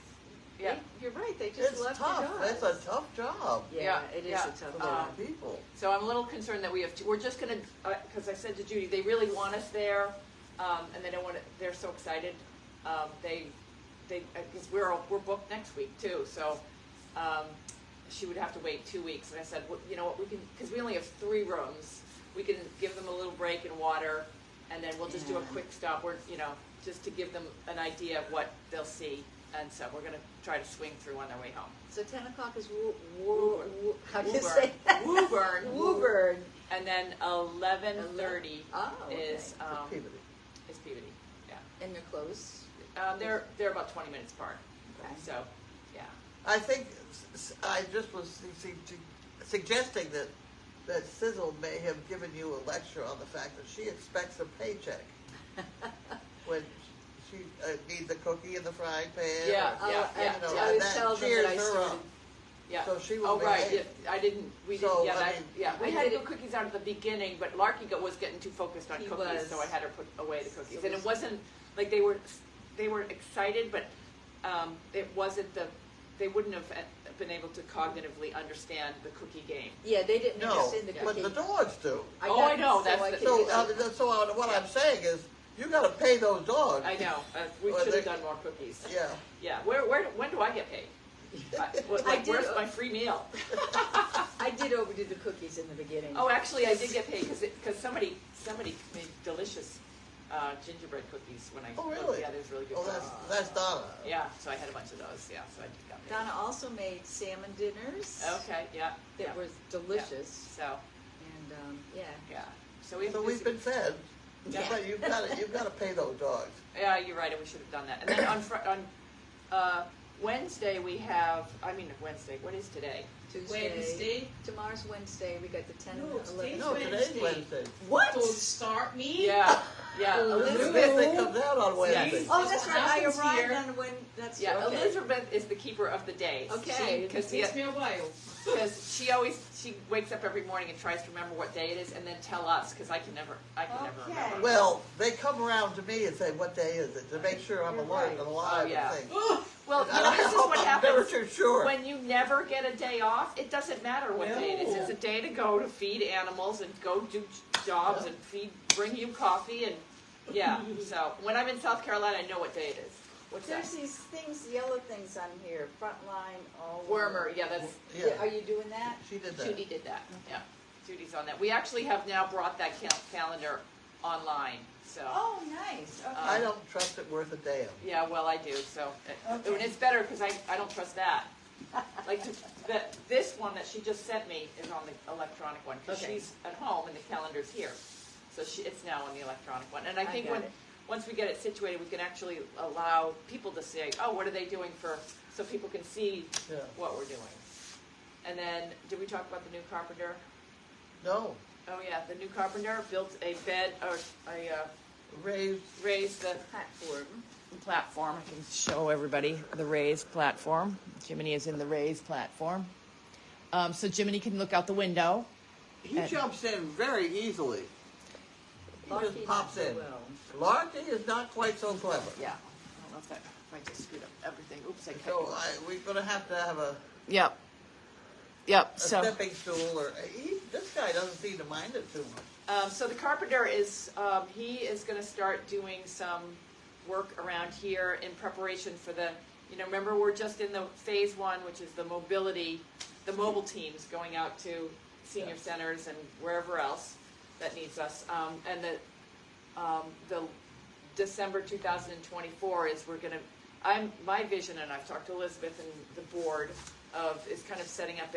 Yeah. You're right. They just It's love tough. the dogs. It's a tough job. Yeah, it is a tough For job. those people. So I'm a little concerned that we have to. We're just going to because I said to Judy, they really want us there, and they don't want to. They're so excited. Because we're booked next week too. So she would have to wait 2 weeks, and I said, well, you know what, we can because we only have 3 rooms. We can give them a little break and water, and then we'll just do a quick stop. just to give them an idea of what they'll see. And so we're going to try to swing through on their way home. So 10 o'clock is how do you Woburn. say that? Woburn. Woburn. And then 11:30 Oh, okay. is Peabody. Peabody. Yeah. And they're close. They're about 20 minutes apart. Okay. So, yeah. I think I just was suggesting that Sizzle may have given you a lecture on the fact that she expects a paycheck when she needs a cookie in the frying pan. Yeah, or, yeah, yeah. You know, I always that tell them cheers that I her started. up. Yeah. So she will Oh, right. behave. Yeah, we So, didn't, yeah, I that, mean- yeah. We I had did to go it- cookies out at the beginning, but Larky was getting too focused on He cookies, was. so I had her put away the cookies. So And was- it wasn't, like, they were excited, but it wasn't they wouldn't have been able to cognitively understand the cookie game. Yeah, they didn't No, understand the but cookie. the dogs do. Oh, I know, so that's I the- could So, do that. what I'm saying is, you got to pay those dogs. I know. We Well, should have they- done more cookies. Yeah. Yeah. When do I get paid? Where's my free meal? I did overdo the cookies in the beginning. Oh, actually, I did get paid because somebody made delicious gingerbread cookies when I. Oh, really? Yeah, there's really good. Oh, cookies. that's Donna. Yeah, so I had a bunch of those. Yeah, so I got paid. Donna also made salmon dinners Okay. Yeah. that yeah. were delicious. So And yeah. yeah. So we've Been fed. Yeah. But you've got to pay those dogs. Yeah, you're right. We should have done that. And then on Wednesday we have. Wednesday. What is today? Tuesday. Wednesday. Tomorrow's Wednesday. We got the 10 No, and 11. today's No, today's Wednesday. Wednesday. What? Don't start me. Yeah. Yeah. Elizabeth Elizabeth. comes out on Wednesday. Oh, that's right. I Happens arrived here. on when. That's Yeah. okay. Elizabeth is the keeper of the days. Okay. It takes me a while. Because she wakes up every morning and tries to remember what day it is, and then tell us because I can never remember. Well, they come around to me and say, "What day is it?" to make sure I'm You're alert right. and alive Oh, yeah. and things. Well, And you know, this is what I'm never happens too sure. when you never get a day off. It doesn't matter what day it is. No. It's a day to go to feed animals and go do jobs and bring you coffee and yeah. So when I'm in South Carolina, I know what day it is. What's that? There's these things, yellow things on here. Frontline, all. Wormer. Yeah, that's Yeah, Are you doing that? she did that. Judy did that. Yeah, Judy's on that. We actually have now brought that calendar online. So. Oh, nice. Okay. I don't trust it worth a damn. Yeah, well, I do. So, Okay. and it's better because I don't trust that. Like this one that she just sent me is on the electronic one because Okay. she's at home and the calendar's here, so it's now on the electronic one. And I think got it. once we get it situated, we can actually allow people to say, oh, what are they doing so people can see Yeah. what we're doing. And then, did we talk about the new carpenter? No, Oh yeah, the new carpenter built a bed or raised the platform. I can show everybody the raised platform. Jiminy is in the raised platform. So Jiminy can look out the window. he jumps in very easily. He Larky, just pops not so in. well. Larky is not quite so clever. Yeah. I don't know if I just screwed up everything. Oops, I cut So you. we're going to have a Yep. Yep. a So. stepping stool, or this guy doesn't seem to mind it too much. So the carpenter is, he is going to start doing some work around here in preparation for remember we're just in the phase one, which is the mobile teams going out to senior centers and wherever else that needs us. And the December 2024 is my vision, and I've talked to Elizabeth and the board is kind of setting up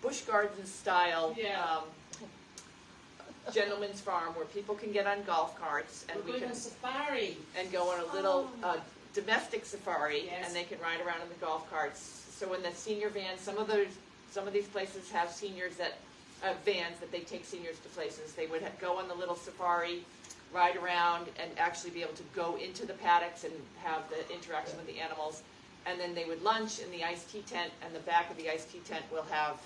Busch Gardens style Yeah. gentleman's farm where people can get on golf carts and We're we going can on safari. and go on a little domestic safari, Yes. and they can ride around in the golf carts. So in the senior vans, some of these places have seniors vans that they take seniors to places. They would go on the little safari, ride around, and actually be able to go into the paddocks and have the interaction with the animals. And then they would lunch in the iced tea tent, and the back of the iced tea tent will have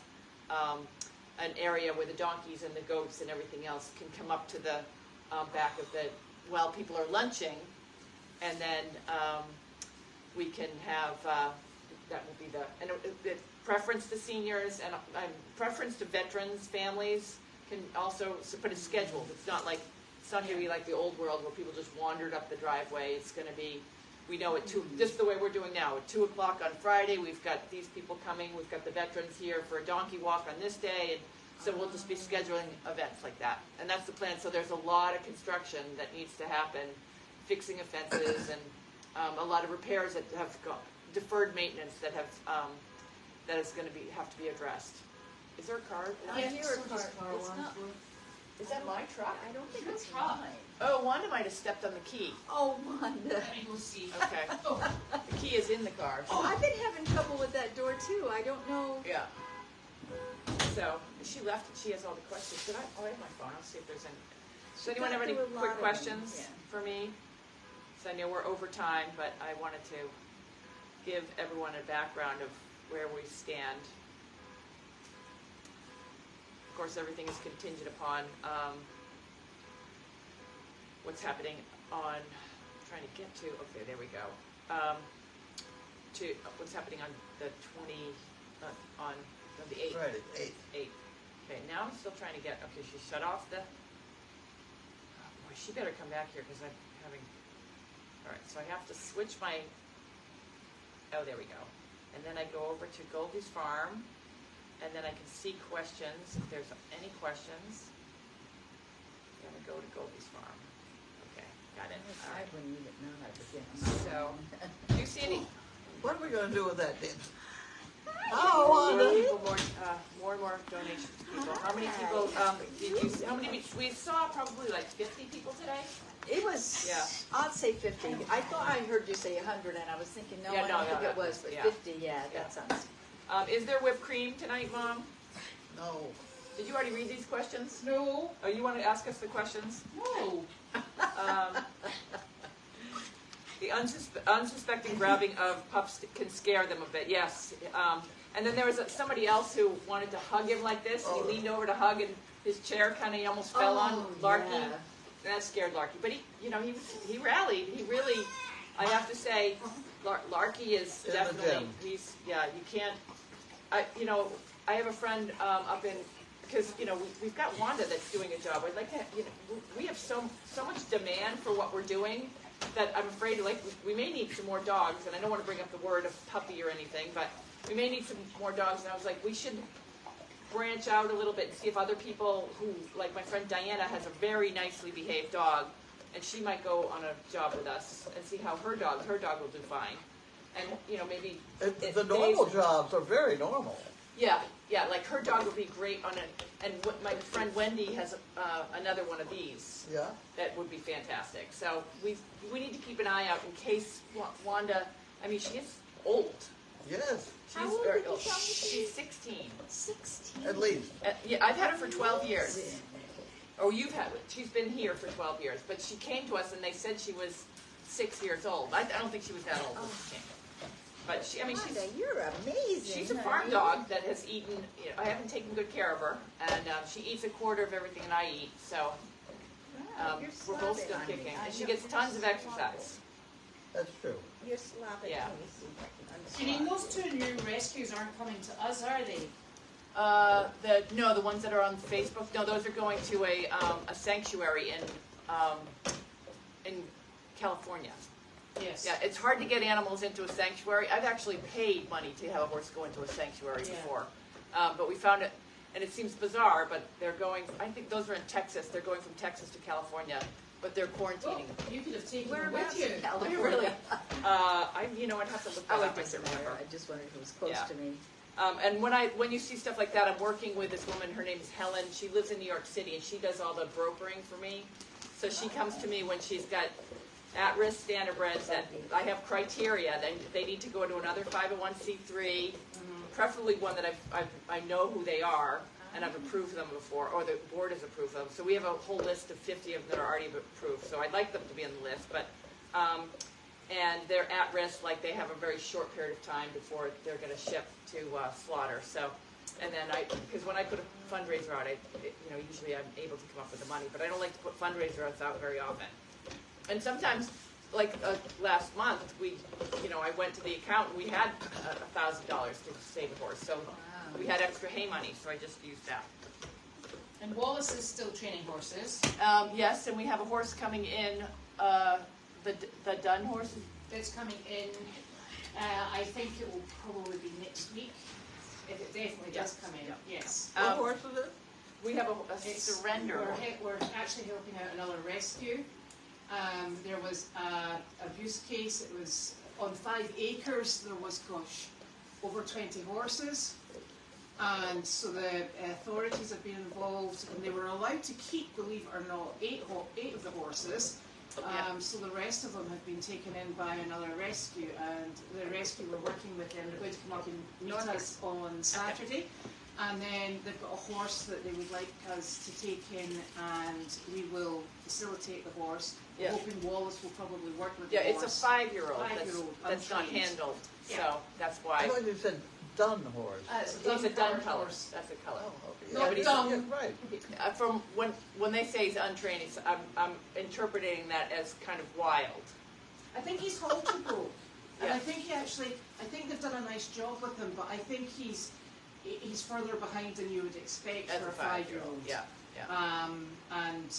an area where the donkeys and the goats and everything else can come up to the back of while people are lunching, and then we can have that will be the preference to seniors and preference to veterans families can also but it's scheduled. It's not going to be like the old world where people just wandered up the driveway. It's going to be. We know at 2, just the way we're doing now, at 2 o'clock on Friday, we've got these people coming, we've got the veterans here for a donkey walk on this day, and So we'll just be scheduling events like that. And that's the plan. So there's a lot of construction that needs to happen, fixing of fences and a lot of repairs that have deferred maintenance that have that is going to have to be addressed. Is there a car? I hear a car. It's not. Is that my truck? I don't think it's truck. mine. Oh, Wanda might have stepped on the key. Oh, Wanda. Let me go see. Okay. The key is in the car. Oh, I've been having trouble with that door too. I don't know. Yeah. So she left and she has all the questions. Did I? Oh, I have my phone. I'll see if there's any. Does anyone have any quick questions for me? So I know we're over time, but I wanted to give everyone a background of where we stand. Of course, everything is contingent upon what's happening on. I'm trying to get to. Okay, there we go. To what's happening on the 8th. Friday, 8th. 8th. Okay, now I'm still trying to get. Okay, she shut off the. Oh boy, she better come back here because I'm having. All right, so I have to switch my. Oh, there we go. And then I go over to Goldy's farm. And then I can see questions, if there's any questions. I'm going to go to Goldy's farm. Okay, got it. All right. When you get none, I forget. So, do you see any? What are we going to do with that, then? More people, more and more donations to people. How many people, did you, how many, we saw probably like 50 people today? It was, Yeah. I'd say 50. I thought I heard you say 100, and I was thinking, no, Yeah, I no, don't think no, it was, but yeah. 50, yeah, Yeah. that sounds. Is there whipped cream tonight, Mom? No. Did you already read these questions? No. Oh, you want to ask us the questions? No. The unsuspecting grabbing of pups can scare them a bit, yes. And then there was somebody else who wanted to hug him like this. And he leaned over to hug, and his chair kind of almost fell on Larky. Yeah. And that scared Larky. But he rallied. He really, I have to say, Larky is In the definitely, gym. you can't, I have a friend up in, because, we've got Wanda that's doing a job. I'd like to, we have so much demand for what we're doing that I'm afraid, we may need some more dogs, and I don't want to bring up the word of puppy or anything, but we may need some more dogs, and I was like, we should branch out a little bit and see if other people who, like my friend Diana has a very nicely behaved dog, and she might go on a job with us and see how her dog will do fine. And, maybe... The normal jobs are very normal. Yeah, like her dog would be great on and my friend Wendy has another one of these. Yeah? That would be fantastic. So we need to keep an eye out in case Wanda, she is old. Yes, She's How old very did you old. tell me she She's is? 16. 16. at least. Yeah, I've had her for 12 years. Oh, she's been here for 12 years, but she came to us and they said she was 6 years old. I don't think she was that old when she came. But she's Wanda, you're amazing. she's a farm dog that has eaten, I haven't taken good care of her, and she eats a quarter of everything that I eat, so Wow, you're we're both slobbing still on me. kicking. I And she know gets you're tons of slobbing. exercise. That's true. You're slobbing. Yeah. Let me see if I can Janine, those two new rescues aren't coming to us, are they? The ones that are on Facebook, no, those are going to a sanctuary in California. Yes. Yeah, it's hard to get animals into a sanctuary. I've actually paid money to have a horse go into a sanctuary Yeah. before. But we found it, and it seems bizarre, but they're going, I think those are in Texas. They're going from Texas to California, but they're Well, quarantining. you could have taken them Whereabouts with you. in California? Really? I'd have to look that Oh, up. it doesn't matter. I just wondered if it was close Yeah. to me. And when you see stuff like that, I'm working with this woman. Her name is Helen. She lives in New York City, and she does all the brokering for me. So she comes to me when she's got at-risk standardbreds that I have criteria. They need to go to another 501c3, preferably one that I know who they are, and I've approved them before, or the board has approved them. So we have a whole list of 50 of them that are already approved. So I'd like them to be on the list, but and they're at risk, like they have a very short period of time before they're going to ship to slaughter. So, and then because when I put a fundraiser out, usually I'm able to come up with the money, but I don't like to put fundraisers out very often. And sometimes, like last month, I went to the account and we had $1,000 to save a horse. So we had extra hay money, so I just used that. And Wallace is still training horses. Yes, and we have a horse coming in, the Dunn horse. It's coming in, I think it will probably be next week. If it definitely does come in, yes. What horse is it? We have a It's- surrender. We're actually helping out another rescue. There was an abuse case. It was on 5 acres. There was, gosh, over 20 horses. And so the authorities have been involved, and they were allowed to keep, believe it or not, eight of the horses. So the rest of them have been taken in by another rescue, and the rescue we're working with them. They're going to come up and meet us on Saturday. And then they've got a horse that they would like us to take in, and we will facilitate the horse. Yeah. We're hoping Wallace will probably work with Yeah, the it's horse. a 5-year-old Five-year-old, that's not untrained. handled, Yeah. so that's I why. thought you said dun horse. It's He's a dun colored color, horse. that's a color. Oh, okay. Not but he's- dun. yeah, right. From when they say he's untrained, I'm interpreting that as kind of wild. I think he's halterable. And Yeah. I think I think they've done a nice job with him, but I think he's further behind than you would expect As for a a 5-year-old, 5-year-old. yeah. And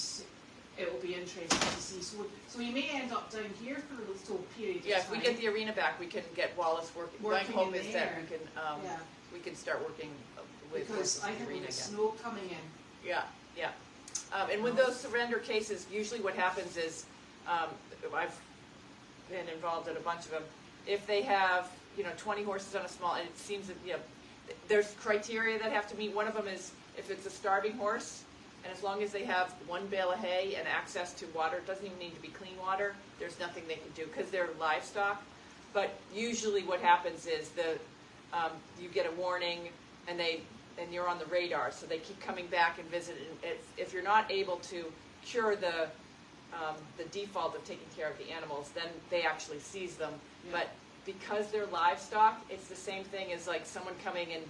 it will be interesting to see. So we may end up down here for a little period of Yeah, time. if we get the arena back, we can get Wallace working. My Working hope in is that there. yeah, we can start working with because horses I in the think arena with again. snow coming in. Yeah, yeah. And with those surrender cases, usually what happens is, I've been involved in a bunch of them. If they have, 20 horses on a small, and it seems that, there's criteria that have to meet. One of them is if it's a starving horse, and as long as they have 1 bale of hay and access to water, it doesn't even need to be clean water, there's nothing they can do because they're livestock. But usually what happens is you get a warning and you're on the radar, so they keep coming back and visiting. If you're not able to cure the default of taking care of the animals, then they actually seize them. Yeah. But because they're livestock, it's the same thing as like someone coming and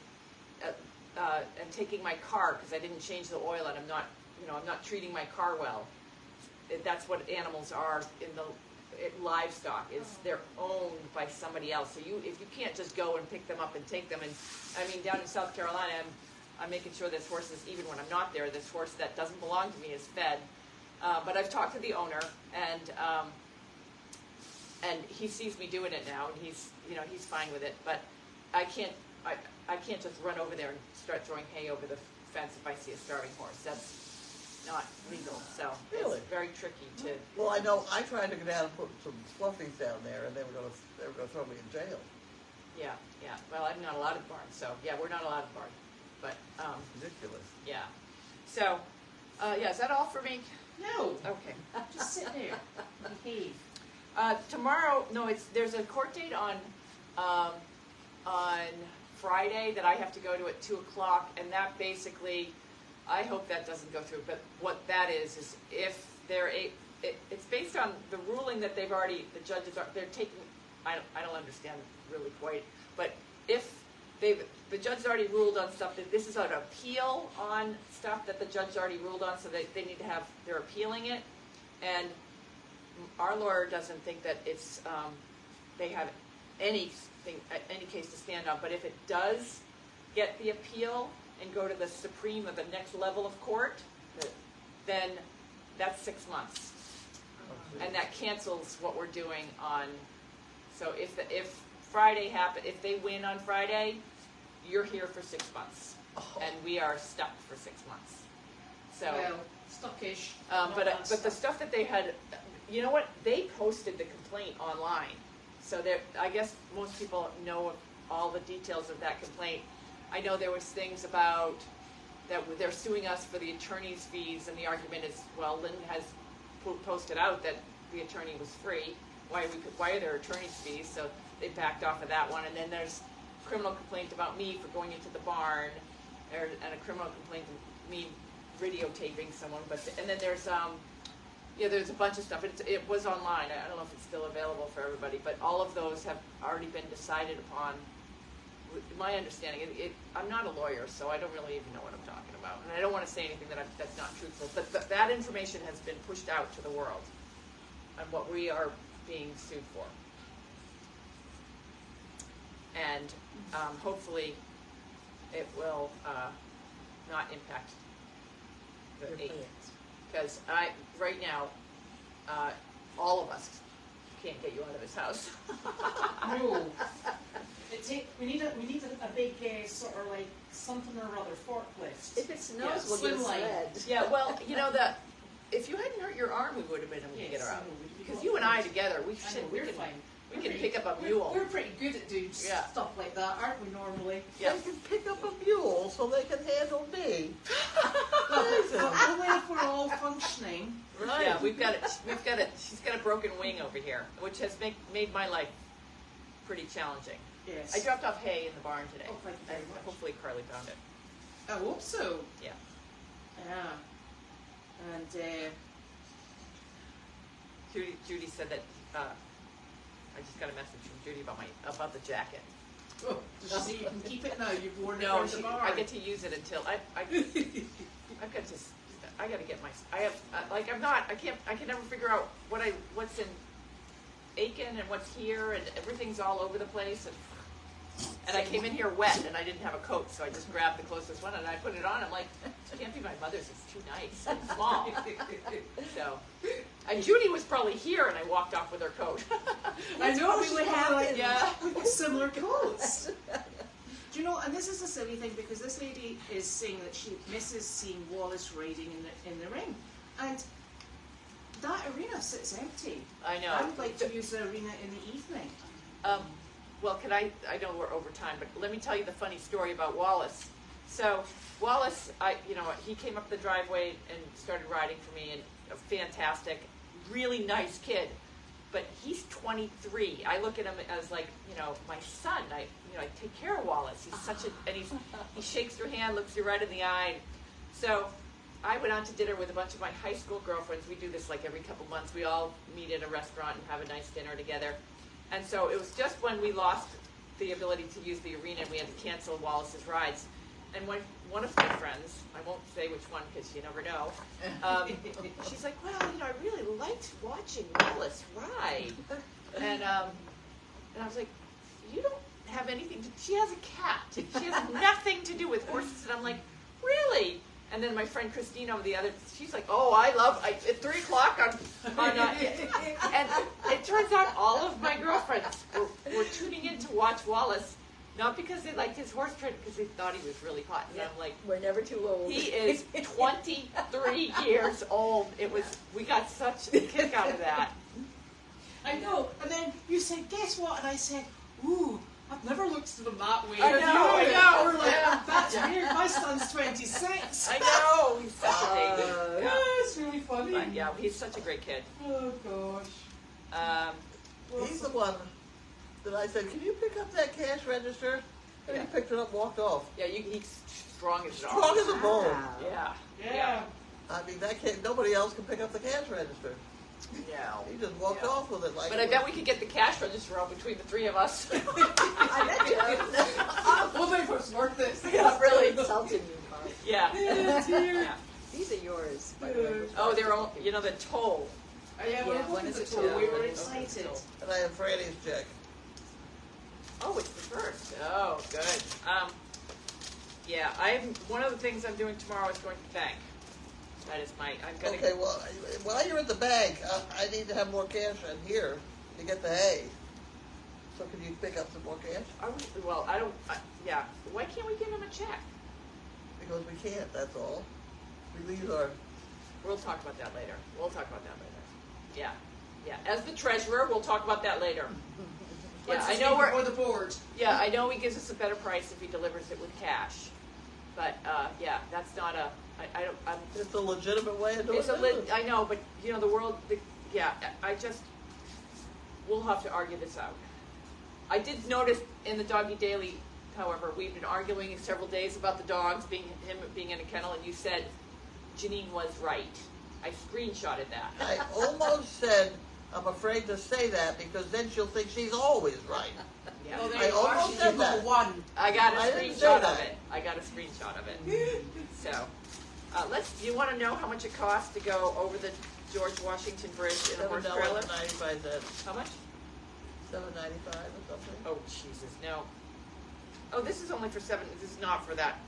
taking my car because I didn't change the oil and I'm not treating my car well. That's what animals are in the livestock. Is they're owned by somebody else. So if you can't just go and pick them up and take them. And I mean, down in South Carolina, I'm making sure this horse is, even when I'm not there, this horse that doesn't belong to me is fed. But I've talked to the owner, and he sees me doing it now, and he's fine with it. But I can't just run over there and start throwing hay over the fence if I see a starving horse. That's not legal. So Really? it's very tricky to. Well, I know I tried to go down and put some fluffies down there, and they were gonna throw me in jail. Yeah. Well, I'm not allowed at barn, so yeah, we're not allowed at barn. But Ridiculous. yeah. So is that all for me? No, Okay. just sit there and behave. Tomorrow, there's a court date on Friday that I have to go to at 2:00, and that basically, I hope that doesn't go through. But what that is if it's based on the ruling that the judges they're taking. I don't understand really quite, but if the judge already ruled on stuff that this is an appeal on stuff that the judge already ruled on, so they need to have, they're appealing it, and our lawyer doesn't think that it's they have any case to stand on. But if it does get the appeal and go to the supreme of the next level of court, then that's 6 months, and that cancels what we're doing on. So if Friday if they win on Friday, you're here for 6 months, and we are stuck for 6 months. So, Well, stuckish. but the stuff that they had, you know what? They posted the complaint online, so I guess most people know all the details of that complaint. I know there was things about that they're suing us for the attorney's fees, and the argument is, well, Lynn has posted out that the attorney was free. Why are there attorney's fees? So they backed off of that one, and then there's criminal complaint about me for going into the barn, and a criminal complaint of me videotaping someone. And then there's there's a bunch of stuff. It was online. I don't know if it's still available for everybody, but all of those have already been decided upon. My understanding, I'm not a lawyer, so I don't really even know what I'm talking about, and I don't want to say anything that's not truthful. But that information has been pushed out to the world on what we are being sued for. And hopefully it will not impact the Your 8th. plans. Because right now, all of us can't get you out of this house. No. We need a big sort of like something or other forklift. If it snows, we'll get a Swim sled. Yeah, well, you know that if you hadn't hurt your arm, we would have been able to get her out. Because you and I together, we we're fine. We can pick up a mule. We're pretty good at doing Yeah. stuff like that, aren't we? Normally. Yeah. They can pick up a mule so they can handle me. But only if we're all functioning. Right. Yeah, we've got it. She's got a broken wing over here, which has made my life pretty challenging. Yes. I dropped off hay in the barn today. Oh, thank you very And much. hopefully Carly found it. I hope so. Yeah. Yeah. And Judy said that. I just got a message from Judy about the jacket. oh, does she say you can keep it now? You've worn it No, around the barn. I get to use it until I got to get my. I can never figure out what's in Aiken and what's here, and everything's all over the place. And I came in here wet, and I didn't have a coat, so I just grabbed the closest one and I put it on. I'm like, it can't be my mother's. It's too nice and small. So, and Judy was probably here, and I walked off with her coat. I know we would have like Yeah. similar coats. Do you know? And this is a silly thing because this lady is saying that she misses seeing Wallace riding in the ring, and that arena sits empty. I know. I would like to use the arena in the evening. Well, I know we're over time, but let me tell you the funny story about Wallace. So Wallace, he came up the driveway and started riding for me, and a fantastic, really nice kid. But he's 23. I look at him as like, my son. I take care of Wallace. He's such he shakes your hand, looks you right in the eye. So I went out to dinner with a bunch of my high school girlfriends. We do this like every couple months. We all meet at a restaurant and have a nice dinner together. And so it was just when we lost the ability to use the arena and we had to cancel Wallace's rides. And when one of my friends, I won't say which one because you never know, she's like, well, I really liked watching Wallace ride. And I was like, you don't have anything to, she has a cat. She has nothing to do with horses. And I'm like, really? And then my friend Christina over the other, she's like, oh, at 3 o'clock and it turns out all of my girlfriends were tuning in to watch Wallace, not because they liked his horse trade, because they thought he was really hot. And I'm like, We're never too old. he is 23 years old. We got such a kick out of that. I know. And then you said, guess what? And I said, ooh, I've never looked at them that way. I know. We're like, Yeah. that's weird. My son's 26. I know. He's such a baby. Yeah, it's really funny. But yeah, he's such a great kid. Oh, gosh. He's the one that I said, can you pick up that cash register? And he picked it up and walked off. Yeah, he's strong as an Strong ox. as a bull. Yeah. Yeah. I mean, nobody else can pick up the cash register. No. He just walked off with it like. But I bet we could get the cash register out between the three of us. I bet you. Well, they was worth it. Yeah, really. Insulting you, Bob. Yeah. Yeah. These are yours, by the way. Oh, they're all, the toll. Oh, yeah, we're Yeah, hoping when is the it toll. due? We were Okay, excited. so- And I have Franny's check. Oh, it's the first. Oh, good. Yeah, one of the things I'm doing tomorrow is going to the bank. That is I'm gonna. Okay, well, while you're at the bank, I need to have more cash in here to get the hay. So can you pick up some more cash? Yeah. Why can't we give him a check? Because we can't, that's all. We leave our. We'll talk about that later. Yeah. Yeah. As the treasurer, we'll talk about that later. Yeah, Let's I just know leave it for the board. Yeah, I know he gives us a better price if he delivers it with cash. But yeah, that's not a. It's a legitimate way of doing It's a business. I know, but the world. We'll have to argue this out. I did notice in the Doggy Daily, however, we've been arguing several days about the dogs being in a kennel, and you said Janine was right. I screenshotted that. I almost said, I'm afraid to say that because then she'll think she's always right. Yeah. Oh, I there you are. almost She's said number that. one. I got a I didn't say screenshot that. of it. So, do you want to know how much it costs to go over the George Washington Bridge in a horse trailer? $7.95. How much? $7.95 or something. Oh, Jesus, no. Oh, this is only for $7. This is not for that.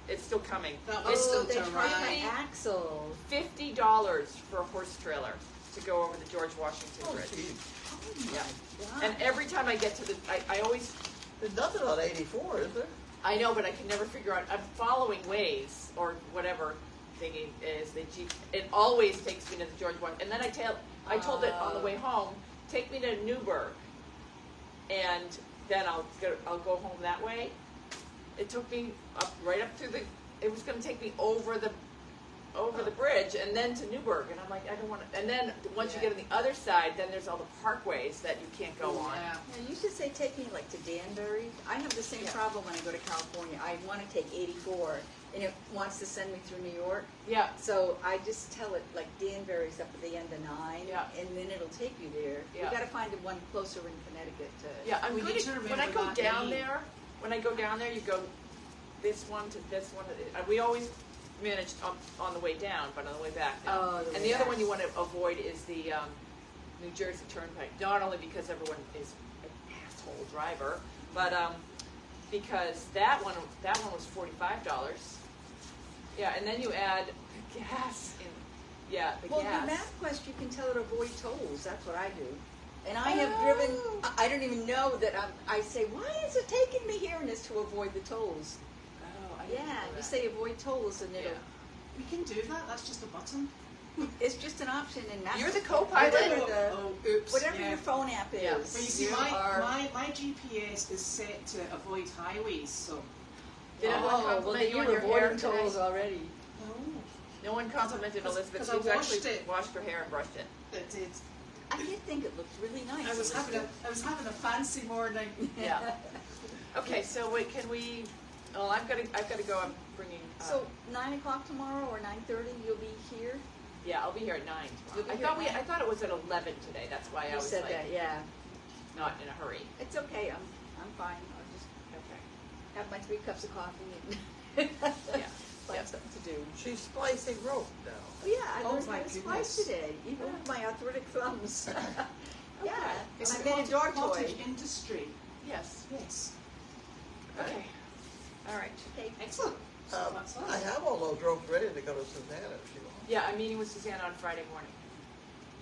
It's still coming. That was It's still they to tried my ride. axle. $50 for a horse trailer to go over the George Washington Oh, Bridge. geez. Oh my Yeah. God. And every time I get to I always, There's nothing on 84, is there? I know, but I can never figure out. I'm following Waze or whatever thingy is. It always takes me to the George Washington. And then I told it on the way home, take me to Newburgh, and then I'll go home that way. It took me right up through it was going to take me over the bridge and then to Newburgh, and I'm like, I don't want to. And then once you get on the other side, then there's all the parkways that you can't go on. Yeah, you should say take me like to Danbury. I have the same problem when I go to California. I want to take 84, and it wants to send me through New York. Yeah. So I just tell it like Danbury's up at the end of 9, Yeah. and then it'll take you there. Yeah. You got to find the one closer in Connecticut. Yeah, I'm We going need to to. When remember I go that down name. there, you go this one to this one. We always managed on the way down, but on the way back now. Oh, the and way the other back. one you want to avoid is the New Jersey Turnpike. Not only because everyone is an asshole driver, but because that one was $45. Yeah, and then you add gas in. Yeah, the Well, gas. your MapQuest, you can tell it avoid tolls. That's what I do. And I have driven. I don't even know that I say, why is it taking me here? And it's to avoid the tolls. Oh, I didn't know You that. say avoid tolls, and it'll. Yeah. We can do that. That's just a button. It's just an option in MapQuest. You're the co-pilot? Oops. Whatever yeah. your phone app is. Yeah. But you see, you my are- GPS is set to avoid highways, so. Did everyone well, compliment then you you on were your hair avoiding today? tolls already. No one complimented 'Cause- Elizabeth. 'cause I She's actually washed it. washed her hair and brushed it. It did. I did think it looked really nice. I was having a fancy morning. Yeah. Okay, so wait, can we? Oh, I've got to go. I'm bringing. So 9 o'clock tomorrow or 9:30, you'll be here. yeah, I'll be here at 9 You'll tomorrow. be I here at thought it was at 11 today. That's why I You was said like that, yeah. not in a hurry. It's okay. I'm fine. I'll just Okay. have my 3 cups of coffee and Yeah. find Yeah. something to do. She's splicing rope now. Oh yeah, I Oh, learned my how to splice goodness. today, even with my arthritic thumbs. Yeah, It's I a made a door toy. cottage industry. Yes. Yes. Okay. All right. Okay. Excellent. So that's I us. have all those ropes ready to go to Susanna if she wants. Yeah, I'm meeting with Susanna on Friday morning.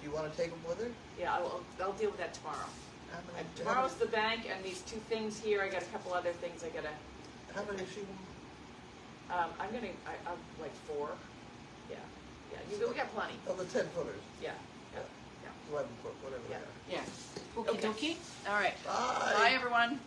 Do you want to take them with her? Yeah, I'll deal with that tomorrow. How many, And tomorrow's the bank, and these 2 things here. I got a couple other things I gotta. how many she want? I'm like 4. Yeah. Yeah. We got plenty. Oh, the 10-footers. Yeah. 11 foot, whatever Yeah. they are. Yeah. Okay. All right. Bye. Bye, everyone.